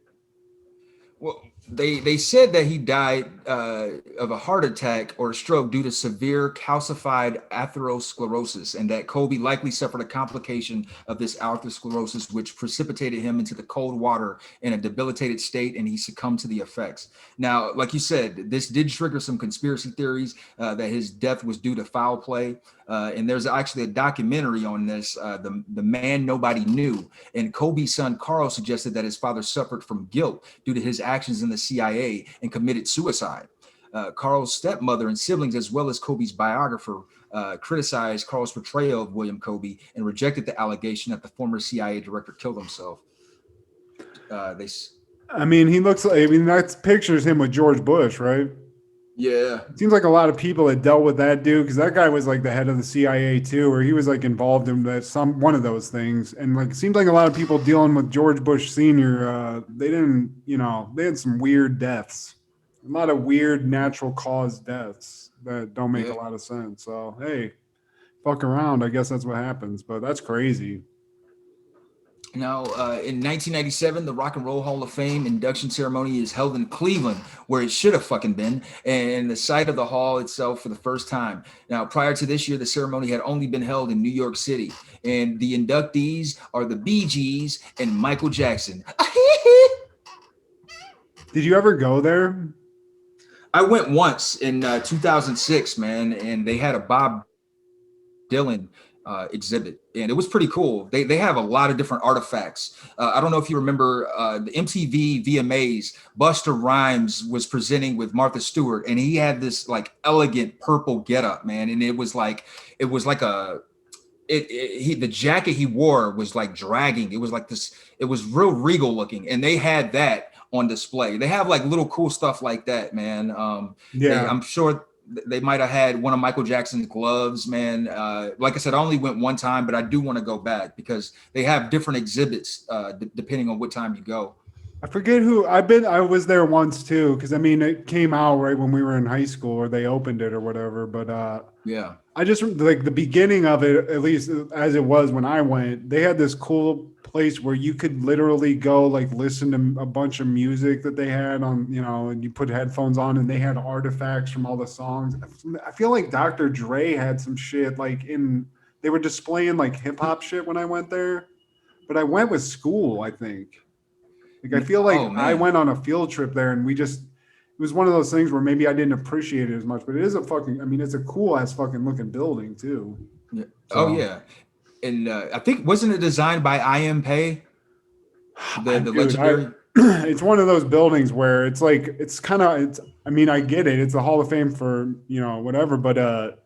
Well, they said that he died of a heart attack or a stroke due to severe calcified atherosclerosis, and that Colby likely suffered a complication of this atherosclerosis, which precipitated him into the cold water in a debilitated state, and he succumbed to the effects. Now, like you said, this did trigger some conspiracy theories that his death was due to foul play. And there's actually a documentary on this, the Man Nobody Knew. And Colby's son, Carl, suggested that his father suffered from guilt due to his actions in the CIA and committed suicide. Carl's stepmother and siblings, as well as Colby's biographer, criticized Carl's portrayal of William Colby and rejected the allegation that the former CIA director killed himself. That pictures him with George Bush, right? Yeah. It seems like a lot of people that dealt with that dude, because that guy was like the head of the CIA too, or he was like involved in one of those things. And like, it seems like a lot of people dealing with George Bush Sr. They didn't, they had some weird deaths, a lot of weird natural cause deaths that don't make a lot of sense. So hey, fuck around. I guess that's what happens. But that's crazy. Now, in 1997, the Rock and Roll Hall of Fame induction ceremony is held in Cleveland, where it should have fucking been, and the site of the hall itself for the first time. Now, prior to this year, the ceremony had only been held in New York City, and the inductees are the Bee Gees and Michael Jackson. Did you ever go there? I went once in 2006, man, and they had a Bob Dylan exhibit, and it was pretty cool. They have a lot of different artifacts. I don't know if you remember the MTV VMAs. Busta Rhymes was presenting with Martha Stewart, and he had this like elegant purple getup, man, and it was like the jacket he wore was like dragging. It was like this. It was real regal looking, and they had that on display. They have like little cool stuff like that, man. I'm sure they might have had one of Michael Jackson's gloves, man. Like I said, I only went one time, but I do want to go back because they have different exhibits depending on what time you go. I forget who I was there once too, because I mean it came out right when we were in high school, or they opened it or whatever. But yeah, I just like the beginning of it, at least as it was when I went. They had this cool place where you could literally go like listen to a bunch of music that they had on, and you put headphones on, and they had artifacts from all the songs. I feel like Dr. Dre had some shit they were displaying like hip hop shit when I went there, but I went with school, I think. Like I feel like I went on a field trip there, and it was one of those things where maybe I didn't appreciate it as much, but it is it's a cool ass fucking looking building too. Yeah. So, yeah. And I think, wasn't it designed by I.M. Pei? The legendary. It's one of those buildings where it's like, I get it. It's a Hall of Fame for, whatever, but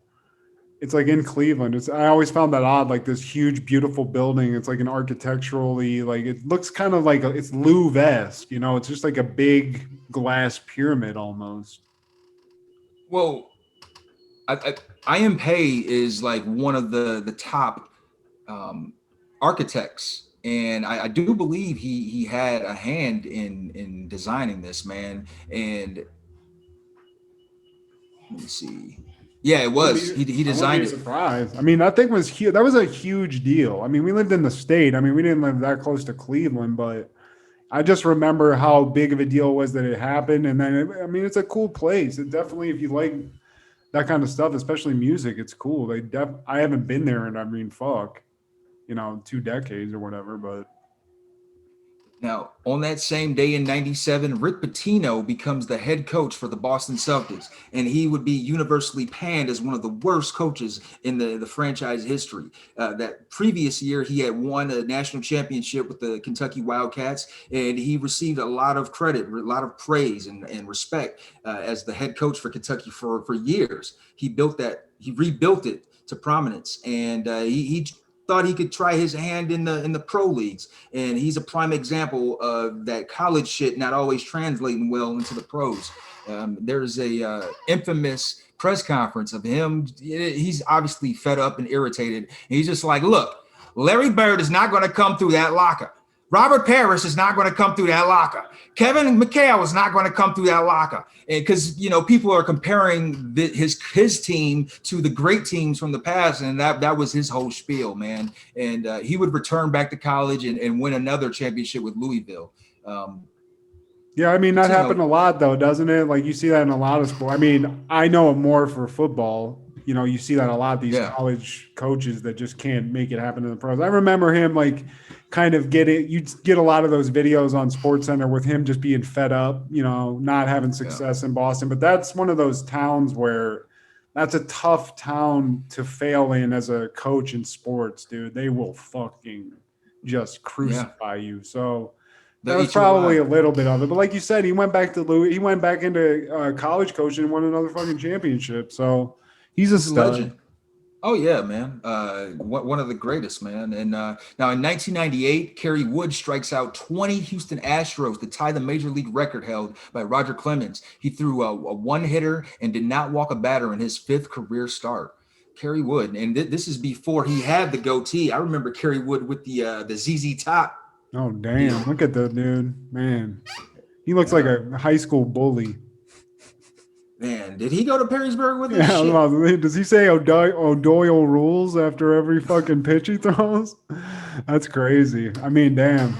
it's like in Cleveland. I always found that odd, like this huge, beautiful building. It's like an architecturally, like it looks kind of like it's Louvre-esque, it's just like a big glass pyramid almost. Well, I.M. Pei is like one of the top architects, and I do believe he had a hand in designing this, man. And let me see. Yeah, it was. He designed it. Surprised. I mean, that thing was huge. That was a huge deal. I mean, we lived in the state. I mean, we didn't live that close to Cleveland, but I just remember how big of a deal it was that it happened. And then, it's a cool place. It definitely, if you like that kind of stuff, especially music, it's cool. I haven't been there, and fuck, 2 decades or whatever, but. Now, on that same day in 97, Rick Pitino becomes the head coach for the Boston Celtics, and he would be universally panned as one of the worst coaches in the franchise history. That previous year, he had won a national championship with the Kentucky Wildcats, and he received a lot of credit, a lot of praise and respect as the head coach for Kentucky for years. He rebuilt it to prominence, and he thought he could try his hand in the pro leagues, and he's a prime example of that college shit not always translating well into the pros. There's a infamous press conference of him. He's obviously fed up and irritated. And he's just like, look, Larry Bird is not going to come through that locker. Robert Parrish is not going to come through that locker. Kevin McHale is not going to come through that locker. And because, people are comparing his team to the great teams from the past. And that was his whole spiel, man. And he would return back to college and win another championship with Louisville. Yeah, that happened a lot, though, doesn't it? Like, you see that in a lot of sports. I know it more for football. You see that a lot, these college coaches that just can't make it happen in the pros. I remember him, you'd get a lot of those videos on SportsCenter with him just being fed up, not having success in Boston. But that's one of those towns where that's a tough town to fail in as a coach in sports, dude. They will fucking just crucify you. So that was probably a little bit of it. But like you said, he went back into college coaching and won another fucking championship. So he's a stud. Legend. Oh yeah, man. One of the greatest, man. And now in 1998, Kerry Wood strikes out 20 Houston Astros to tie the major league record held by Roger Clemens. He threw a one-hitter and did not walk a batter in his 5th career start. Kerry Wood, and this is before he had the goatee. I remember Kerry Wood with the ZZ Top. Oh damn! Look at that dude, man. He looks like a high school bully. Man, did he go to Perrysburg with us? Yeah, does he say O'Doyle rules after every fucking pitch he throws? That's crazy. I mean, damn.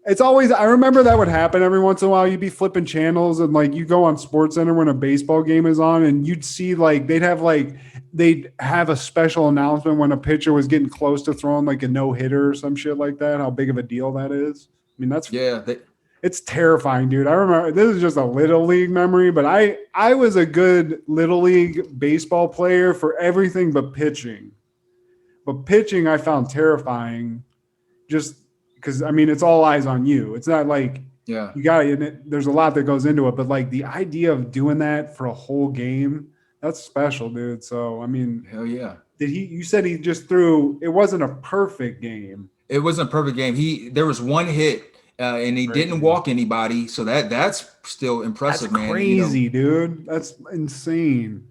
It's always, I remember that would happen every once in a while. You'd be flipping channels and like you go on SportsCenter when a baseball game is on and you'd see like they'd have a special announcement when a pitcher was getting close to throwing like a no-hitter or some shit like that. How big of a deal that is. I mean, that's it's terrifying, dude. I remember this is just a little league memory, but I was a good little league baseball player for everything but pitching. But pitching I found terrifying just because, I mean, it's all eyes on you. It's not like you got it. There's a lot that goes into it, but like the idea of doing that for a whole game, that's special, dude. So, I mean, hell yeah. You said he just threw, it wasn't a perfect game. It wasn't a perfect game. There was one hit. And he didn't walk anybody, so that's still impressive, that's man. Crazy, dude. That's insane.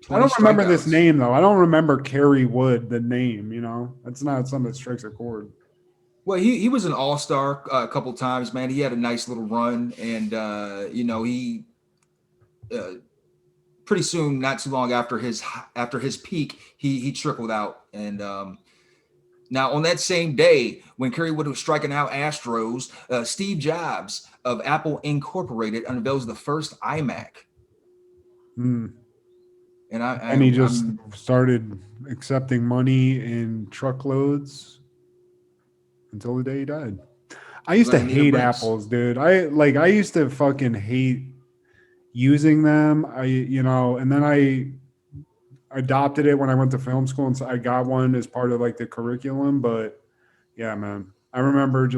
I don't remember this name though. I don't remember Kerry Wood, the name. You know, that's not something that strikes a chord. Well, he was an all-star a couple times, man. He had a nice little run, and he pretty soon, not too long after his peak, he trickled out and. Now, on that same day, when Kerry Wood was striking out Astros, Steve Jobs of Apple Incorporated unveils the first iMac. And he just started accepting money in truckloads until the day he died. I used to hate Apples, dude. I used to fucking hate using them. And then I adopted it when I went to film school, and so I got one as part of like the curriculum. But yeah, man, I remember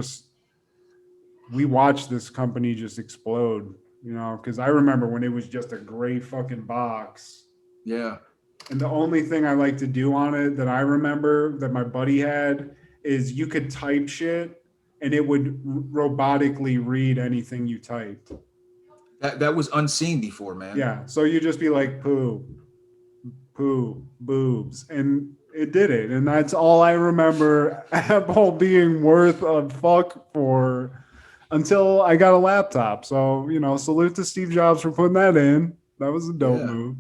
we watched this company just explode, because I remember when it was just a gray fucking box. Yeah. And the only thing I like to do on it that I remember that my buddy had is you could type shit and it would robotically read anything you typed. That was unseen before, man. Yeah. So you just be like, poo, boobs, and it did it. And that's all I remember Apple being worth a fuck for until I got a laptop. So, salute to Steve Jobs for putting that in. That was a dope move.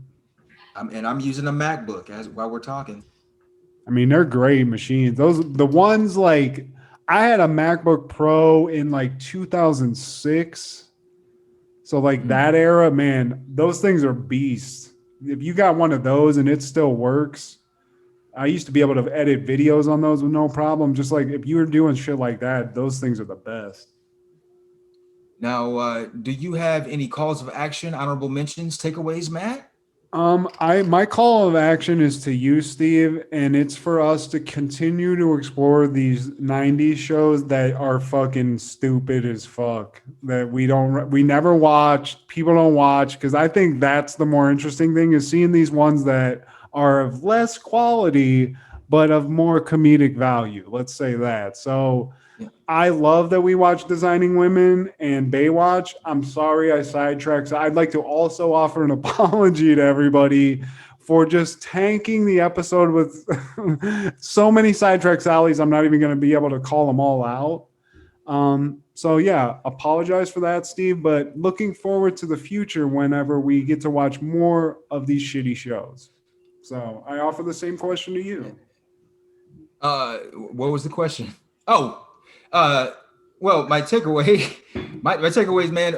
I'm using a MacBook while we're talking. I mean, they're great machines. The ones like I had a MacBook Pro in like 2006. So like that era, man, those things are beasts. If you got one of those and it still works, I used to be able to edit videos on those with no problem. Just like if you were doing shit like that, those things are the best. Now, do you have any calls of action, honorable mentions, takeaways, Matt? My call of action is to you, Steve, and it's for us to continue to explore these 90s shows that are fucking stupid as fuck, that we never watch, people don't watch, because I think that's the more interesting thing, is seeing these ones that are of less quality but of more comedic value. Let's say that. So I love that we watch Designing Women and Baywatch. I'm sorry I sidetracked. So I'd like to also offer an apology to everybody for just tanking the episode with so many sidetrack sallies. I'm not even going to be able to call them all out. So yeah, apologize for that, Steve, but looking forward to the future whenever we get to watch more of these shitty shows. So I offer the same question to you. What was the question? Well, my takeaway, my takeaways, man.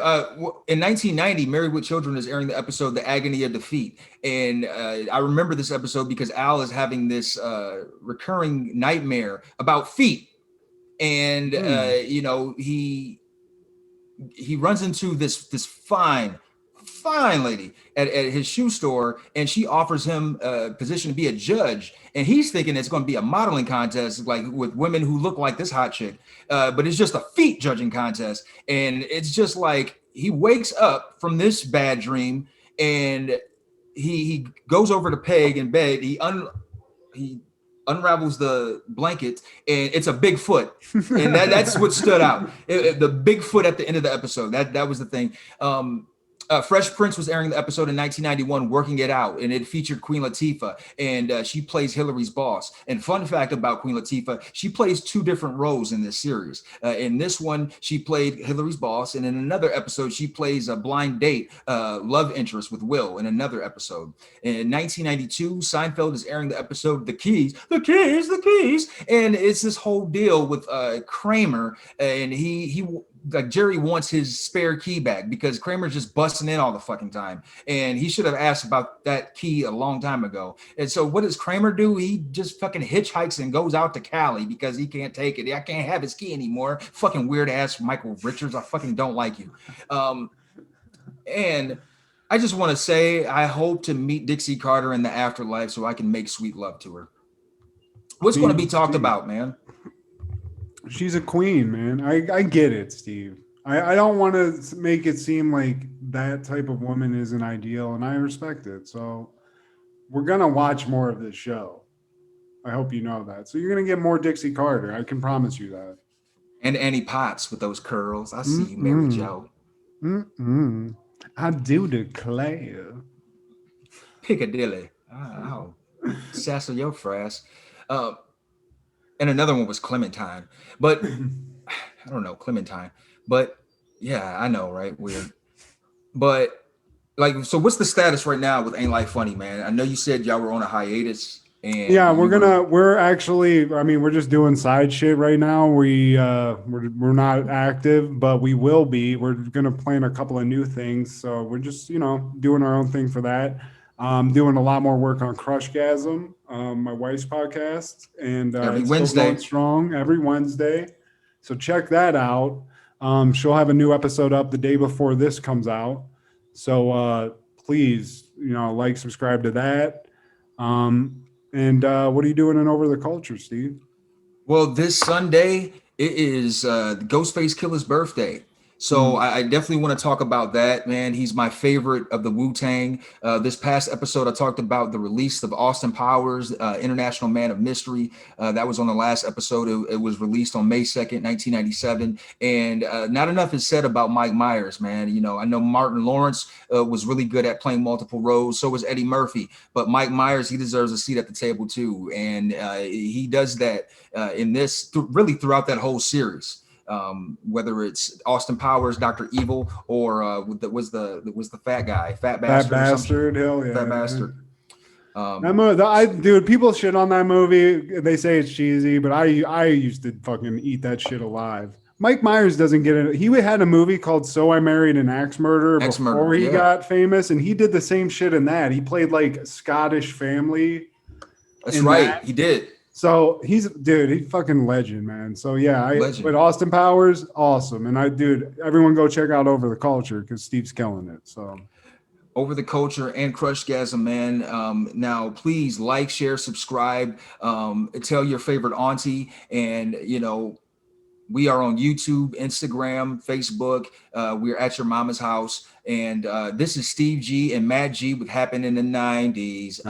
In 1990, Married with Children is airing the episode "The Agony of Defeat," and I remember this episode because Al is having this recurring nightmare about feet, and he runs into this fine lady at his shoe store, and she offers him a position to be a judge, and he's thinking it's going to be a modeling contest, like with women who look like this hot chick, but it's just a feet judging contest. And it's just like he wakes up from this bad dream, and he goes over to Peg in bed, he he unravels the blanket, and it's a big foot, and that's what stood out. The big foot at the end of the episode. That was the thing. Fresh Prince was airing the episode in 1991, Working It Out, and it featured Queen Latifah, and she plays Hillary's boss. And fun fact about Queen Latifah, she plays 2 different roles in this series. In this one, she played Hillary's boss, and in another episode, she plays a blind date, love interest with Will in another episode. In 1992, Seinfeld is airing the episode The Keys, and it's this whole deal with Kramer, and he like Jerry wants his spare key back because Kramer's just busting in all the fucking time. And he should have asked about that key a long time ago. And so what does Kramer do? He just fucking hitchhikes and goes out to Cali because he can't take it. I can't have his key anymore. Fucking weird ass Michael Richards. I fucking don't like you. And I just want to say, I hope to meet Dixie Carter in the afterlife so I can make sweet love to her. What's going to be talked about, man? She's a queen, man. I get it, Steve. I don't want to make it seem like that type of woman isn't ideal, and I respect it. So we're going to watch more of this show. I hope you know that. So you're going to get more Dixie Carter. I can promise you that. And Annie Potts with those curls. I see you, Mary Jo. I do declare. Piccadilly. I'll sassle your frass. And another one was Clementine, but I don't know, Clementine, but yeah, I know, right? Weird. But like, so what's the status right now with Ain't Life Funny, man? I know you said y'all were on a hiatus. And yeah, we're actually, I mean, we're just doing side shit right now. We're not active, but we will be. We're going to plan a couple of new things. So we're just, doing our own thing for that. Doing a lot more work on Crushgasm, my wife's podcast, and every Wednesday, strong every Wednesday. So check that out. She'll have a new episode up the day before this comes out. So please, like, subscribe to that. And what are you doing in Over the Culture, Steve? Well, this Sunday it is Ghostface Killer's birthday. So I definitely want to talk about that, man. He's my favorite of the Wu-Tang. This past episode, I talked about the release of Austin Powers, International Man of Mystery. That was on the last episode. It was released on May 2nd, 1997. And not enough is said about Mike Myers, man. I know Martin Lawrence was really good at playing multiple roles. So was Eddie Murphy. But Mike Myers, he deserves a seat at the table too. And he does that in this, really throughout that whole series. Whether it's Austin Powers, Dr. Evil, or was the fat guy, Fat Bastard, hell yeah, Fat Bastard. That movie, dude, people shit on that movie. They say it's cheesy, but I used to fucking eat that shit alive. Mike Myers doesn't get it. He had a movie called So I Married an Axe Murderer before he got famous, and he did the same shit in that. He played like Scottish family. That's right, he did. So he's fucking legend, man. So yeah, but Austin Powers, awesome. And everyone go check out Over the Culture because Steve's killing it. So Over the Culture and Crushgasm, man. Now please like, share, subscribe, tell your favorite auntie, and we are on YouTube, Instagram, Facebook. We're at your mama's house. And this is Steve G and Matt G with Happened in the 90s.